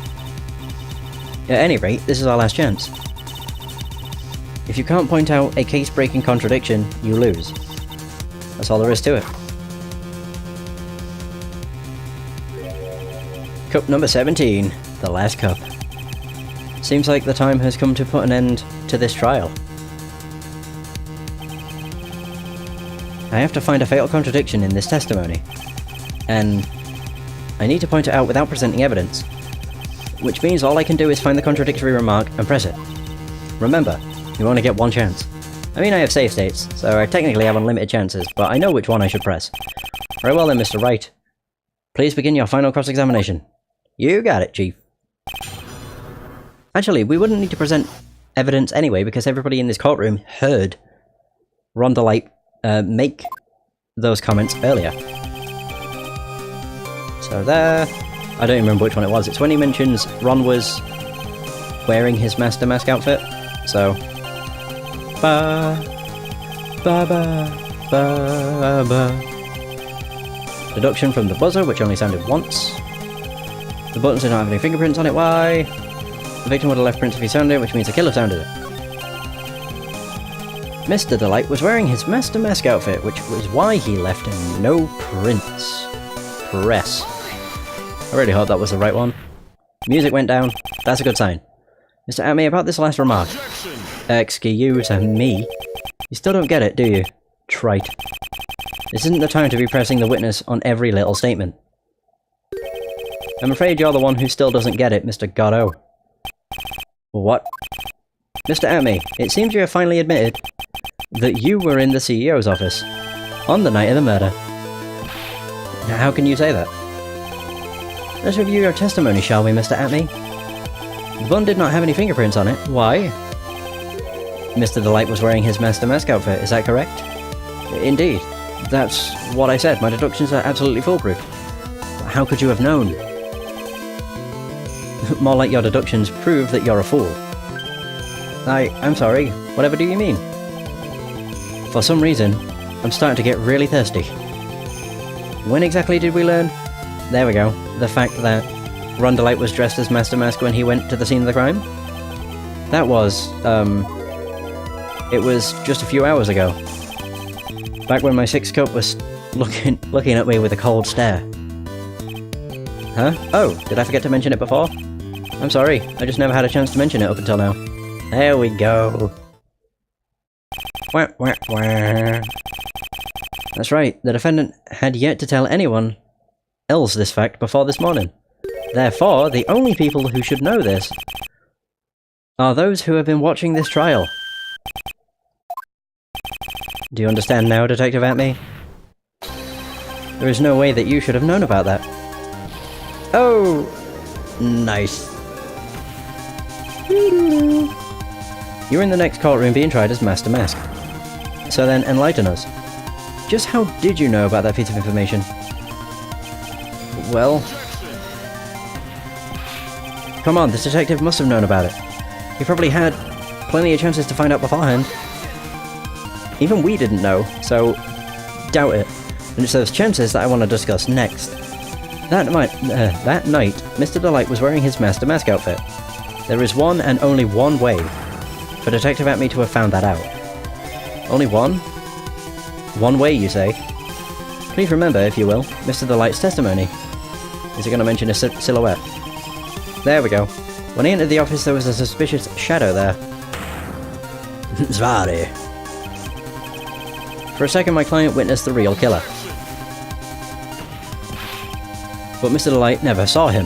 At any rate, this is our last chance. If you can't point out a case-breaking contradiction, you lose. That's all there is to it. Cup number 17, the last cup. Seems like the time has come to put an end to this trial. I have to find a fatal contradiction in this testimony, and I need to point it out without presenting evidence, which means all I can do is find the contradictory remark and press it. Remember, you only get one chance. I mean, I have save states, so I technically have unlimited chances, but I know which one I should press. Very well then, Mr. Wright. Please begin your final cross-examination. You got it, Chief. Actually, we wouldn't need to present evidence anyway, because everybody in this courtroom heard Rhonda Light make those comments earlier. So there, I don't remember which one it was. It's when he mentions Ron was wearing his Master Mask outfit. So, ba ba ba ba ba. Deduction from the buzzer, which only sounded once. The buttons did not have any fingerprints on it. Why? The victim would have left prints if he sounded it, which means the killer sounded it. Mr. Delight was wearing his Master Mask outfit, which was why he left no prints. Press. I really hope that was the right one. Music went down. That's a good sign. Mr. Atme, about this last remark. Excuse me. You still don't get it, do you? Trite. This isn't the time to be pressing the witness on every little statement. I'm afraid you're the one who still doesn't get it, Mr. Godot. What? Mr. Atme, it seems you have finally admitted that you were in the CEO's office on the night of the murder. Now, how can you say that? Let's review your testimony, shall we, Mr. Atme? The bun did not have any fingerprints on it. Why? Mr. Delight was wearing his Master Mask outfit, is that correct? Indeed. That's what I said. My deductions are absolutely foolproof. How could you have known? More like your deductions prove that you're a fool. I'm sorry. Whatever do you mean? For some reason, I'm starting to get really thirsty. When exactly did we learn? There we go. The fact that Rondalite was dressed as Master Mask when he went to the scene of the crime? That was, it was just a few hours ago. Back when my sixth cup was looking at me with a cold stare. Huh? Oh, did I forget to mention it before? I'm sorry, I just never had a chance to mention it up until now. There we go. Wah, wah, wah. That's right, the defendant had yet to tell anyone else this fact before this morning. Therefore, the only people who should know this are those who have been watching this trial. Do you understand now, Detective Atme? There is no way that you should have known about that. Oh! Nice. You're in the next courtroom being tried as Master Mask. So then, enlighten us. Just how did you know about that piece of information? Well... Come on, this detective must have known about it. He probably had plenty of chances to find out beforehand. Even we didn't know, so doubt it. And it's those chances that I want to discuss next. That night, Mr. Delight was wearing his Master Mask outfit. There is one and only one way for Detective Atme to have found that out. Only one? One way, you say? Please remember, if you will, Mr. Delight's testimony. Is it going to mention a silhouette? There we go. When he entered the office, there was a suspicious shadow there. Zvari. For a second, my client witnessed the real killer. But Mr. Delight never saw him.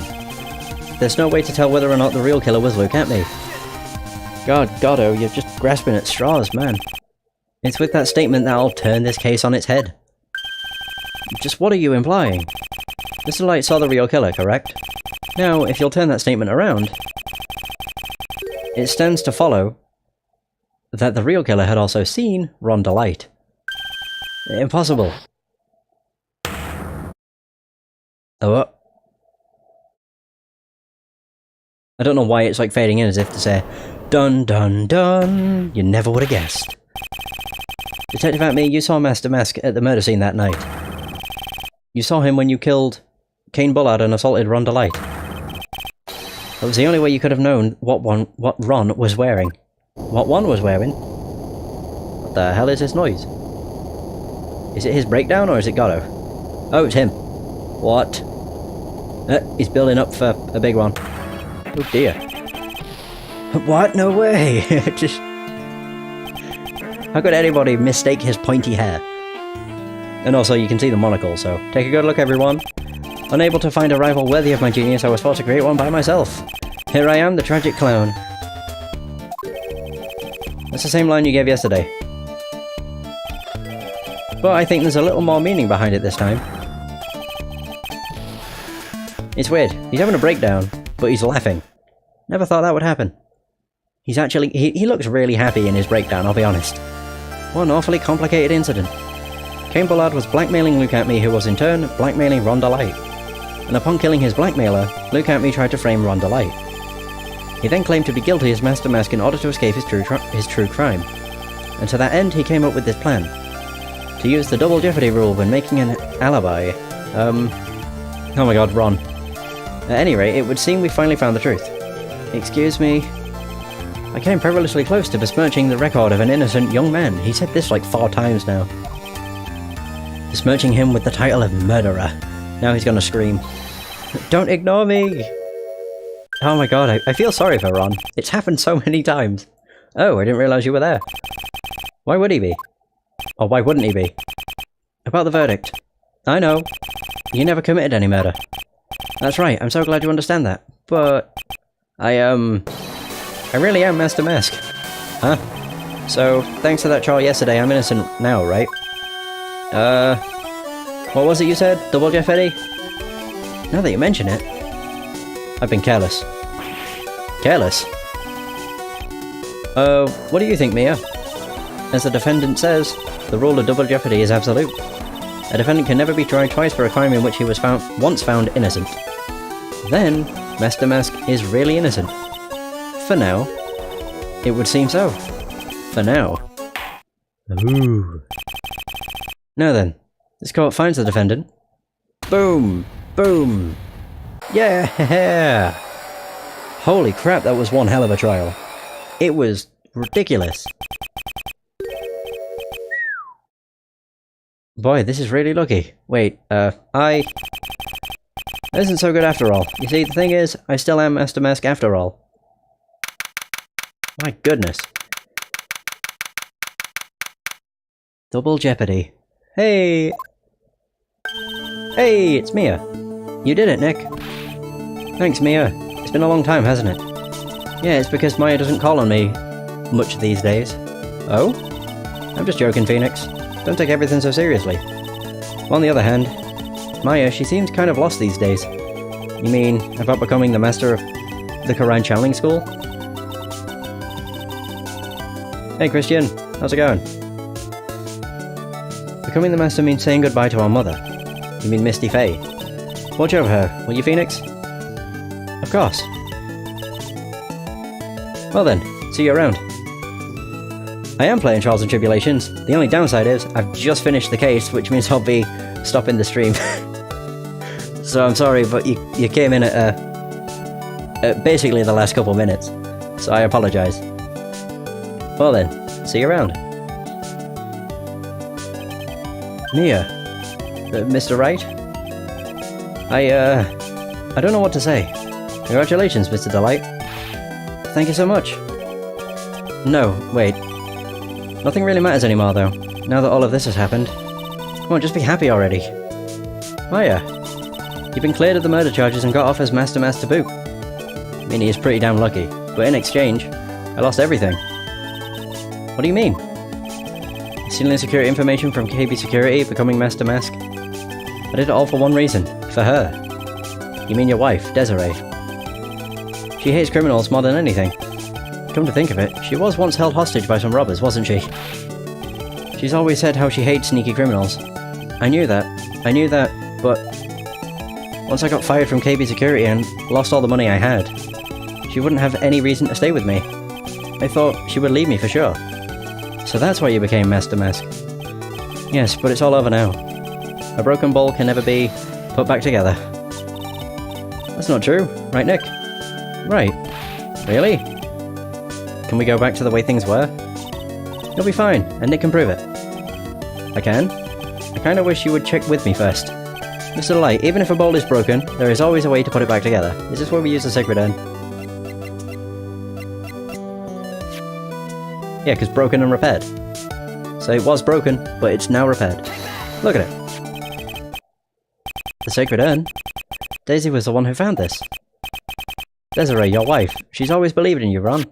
There's no way to tell whether or not the real killer was Luke Atme. Goddo, you're just grasping at straws, man. It's with that statement that I'll turn this case on its head. Just what are you implying? Mr. Delight saw the real killer, correct? Now, if you'll turn that statement around, it stands to follow that the real killer had also seen Ron Delight. Impossible. Oh. I don't know why it's like fading in as if to say, dun dun dun, you never would have guessed. Detective Atme, you saw Master Mask at the murder scene that night. You saw him when you killed Kane Bullard and assaulted Ron Delight. That was the only way you could have known what Ron was wearing. What one was wearing? What the hell is this noise? Is it his breakdown or is it Goddo? Oh, it's him. What? He's building up for a big one. Oh dear. What? No way! Just... How could anybody mistake his pointy hair? And also, you can see the monocle, so take a good look, everyone. Unable to find a rival worthy of my genius, I was forced to create one by myself. Here I am, the tragic clown. That's the same line you gave yesterday. But I think there's a little more meaning behind it this time. It's weird. He's having a breakdown, but he's laughing. Never thought that would happen. He's actually... He looks really happy in his breakdown, I'll be honest. What an awfully complicated incident. Kane Bullard was blackmailing Luke Atme, who was in turn blackmailing Ron Delight. And upon killing his blackmailer, Luke Atme tried to frame Ron Delight. He then claimed to be guilty as Master Mask in order to escape his true crime. And to that end, he came up with this plan. To use the double jeopardy rule when making an alibi. Oh my god, Ron. At any rate, it would seem we finally found the truth. Excuse me? I came perilously close to besmirching the record of an innocent young man. He said this like 4 times now. Besmirching him with the title of murderer. Now he's gonna scream. Don't ignore me! Oh my god, I feel sorry for Ron. It's happened so many times. Oh, I didn't realise you were there. Why would he be? Or why wouldn't he be? About the verdict. I know. You never committed any murder. That's right, I'm so glad you understand that. But... I really am Master Mask. Huh? So, thanks to that trial yesterday, I'm innocent now, right? What was it you said? Double jeopardy? Now that you mention it... I've been careless. Careless? What do you think, Mia? As the defendant says, the rule of double jeopardy is absolute. A defendant can never be tried twice for a crime in which he was once found innocent. Then, Master Mask is really innocent. For now. It would seem so. For now. Ooh. Now then, this court finds the defendant. Boom! Boom! Yeah! Holy crap, that was one hell of a trial. It was ridiculous. Boy, this is really lucky. Wait, that isn't so good after all. You see, the thing is, I still am Master Mask after all. My goodness. Double jeopardy. Hey! Hey, it's Mia. You did it, Nick. Thanks, Mia. It's been a long time, hasn't it? Yeah, it's because Maya doesn't call on me much these days. Oh? I'm just joking, Phoenix. Don't take everything so seriously. On the other hand, Maya, she seems kind of lost these days. You mean, about becoming the master of the Quran channeling school? Hey Christian, how's it going? Becoming the master means saying goodbye to our mother. You mean Misty Faye? Watch over her, will you, Phoenix? Of course. Well then, see you around. I am playing Trials and Tribulations. The only downside is, I've just finished the case, which means I'll be stopping the stream. So I'm sorry, but you came in at basically the last couple minutes. So I apologise. Well then, see you around. Mia. Mr. Wright? I don't know what to say. Congratulations, Mr. Delight. Thank you so much. No, wait. Nothing really matters anymore, though, now that all of this has happened. Come on, just be happy already. Maya, you've been cleared of the murder charges and got off as Master Master Boot. I mean, he is pretty damn lucky, but in exchange, I lost everything. What do you mean? Stealing security information from KB Security, becoming Master Mask. I did it all for one reason, for her. You mean your wife, Desiree. She hates criminals more than anything. Come to think of it, she was once held hostage by some robbers, wasn't she? She's always said how she hates sneaky criminals. I knew that, but once I got fired from KB Security and lost all the money I had, she wouldn't have any reason to stay with me. I thought she would leave me for sure. So that's why you became Master Mask. Yes, but it's all over now. A broken ball can never be put back together. That's not true, right, Nick? Right. Really? Can we go back to the way things were? You'll be fine, and Nick can prove it. I can? I kinda wish you would check with me first. Mr. Light, even if a bowl is broken, there is always a way to put it back together. Is this where we use the sacred urn? Yeah, because broken and repaired. So it was broken, but it's now repaired. Look at it. The sacred urn? Daisy was the one who found this. Desiree, your wife. She's always believed in you, Ron.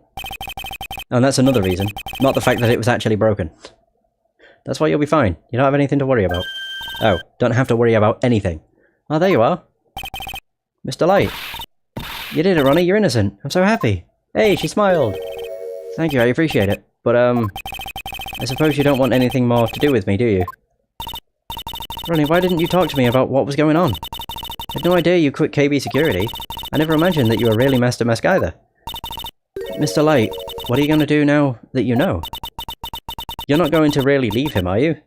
And that's another reason. Not the fact that it was actually broken. That's why you'll be fine. You don't have anything to worry about. Oh, don't have to worry about anything. Oh, there you are. Mr. Light. You did it, Ronnie. You're innocent. I'm so happy. Hey, she smiled. Thank you, I appreciate it. But, I suppose you don't want anything more to do with me, do you? Ronnie, why didn't you talk to me about what was going on? I had no idea you quit KB Security. I never imagined that you were really Master Mask either. Mr. Light, what are you going to do now that you know? You're not going to really leave him, are you?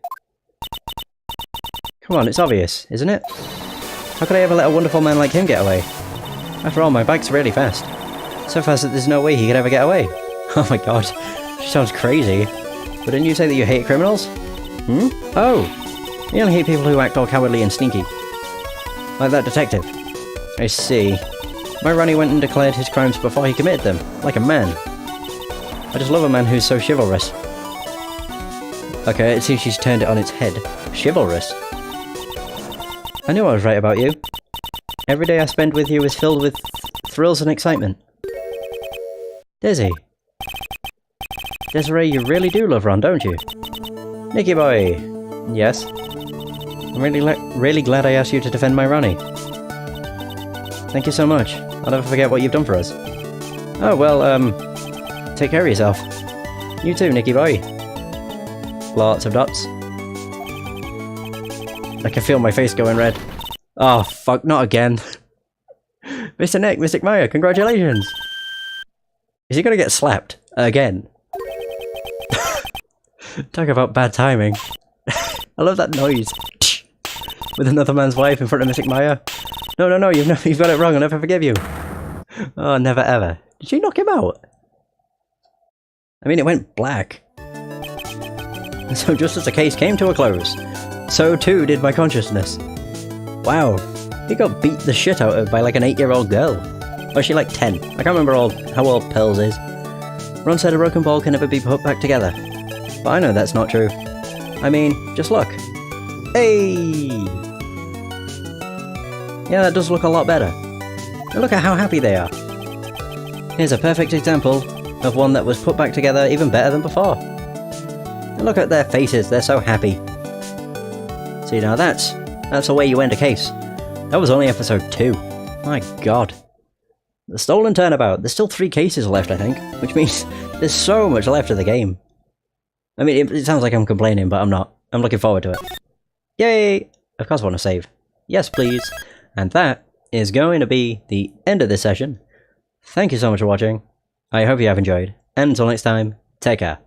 Come on, it's obvious, isn't it? How could I ever let a wonderful man like him get away? After all, my bike's really fast. So fast that there's no way he could ever get away. Oh my god, she sounds crazy. But didn't you say that you hate criminals? Hmm? Oh! You only hate people who act all cowardly and sneaky. Like that detective. I see. My Ronnie went and declared his crimes before he committed them, like a man. I just love a man who's so chivalrous. Okay, it seems she's turned it on its head. Chivalrous? I knew I was right about you. Every day I spend with you is filled with thrills and excitement. Dizzy. Desiree, you really do love Ron, don't you? Nicky boy! Yes? I'm really glad I asked you to defend my Ronnie. Thank you so much. I'll never forget what you've done for us. Oh, well, take care of yourself. You too, Nicky boy. Lots of dots. I can feel my face going red. Oh, fuck, not again. Mr. Nick, Mystic Maya, congratulations! Is he gonna get slapped? Again? Talk about bad timing. I love that noise. With another man's wife in front of Mystic Maya. No, you've got it wrong, I'll never forgive you. Oh, never ever. Did she knock him out? I mean, it went black. So just as the case came to a close, so too did my consciousness. Wow, he got beat the shit out of by like an 8-year-old girl. Or is she like 10? I can't remember how old Pearls is. Ron said a broken ball can never be put back together. But I know that's not true. I mean, just look. Hey! Yeah, that does look a lot better. And look at how happy they are. Here's a perfect example of one that was put back together even better than before. And look at their faces, they're so happy. See, now that's the way you end a case. That was only episode 2. My god. The stolen turnabout. There's still 3 cases left, I think. Which means there's so much left of the game. I mean, it sounds like I'm complaining, but I'm not. I'm looking forward to it. Yay! Of course I want to save. Yes, please. And that is going to be the end of this session. Thank you so much for watching. I hope you have enjoyed. And until next time, take care.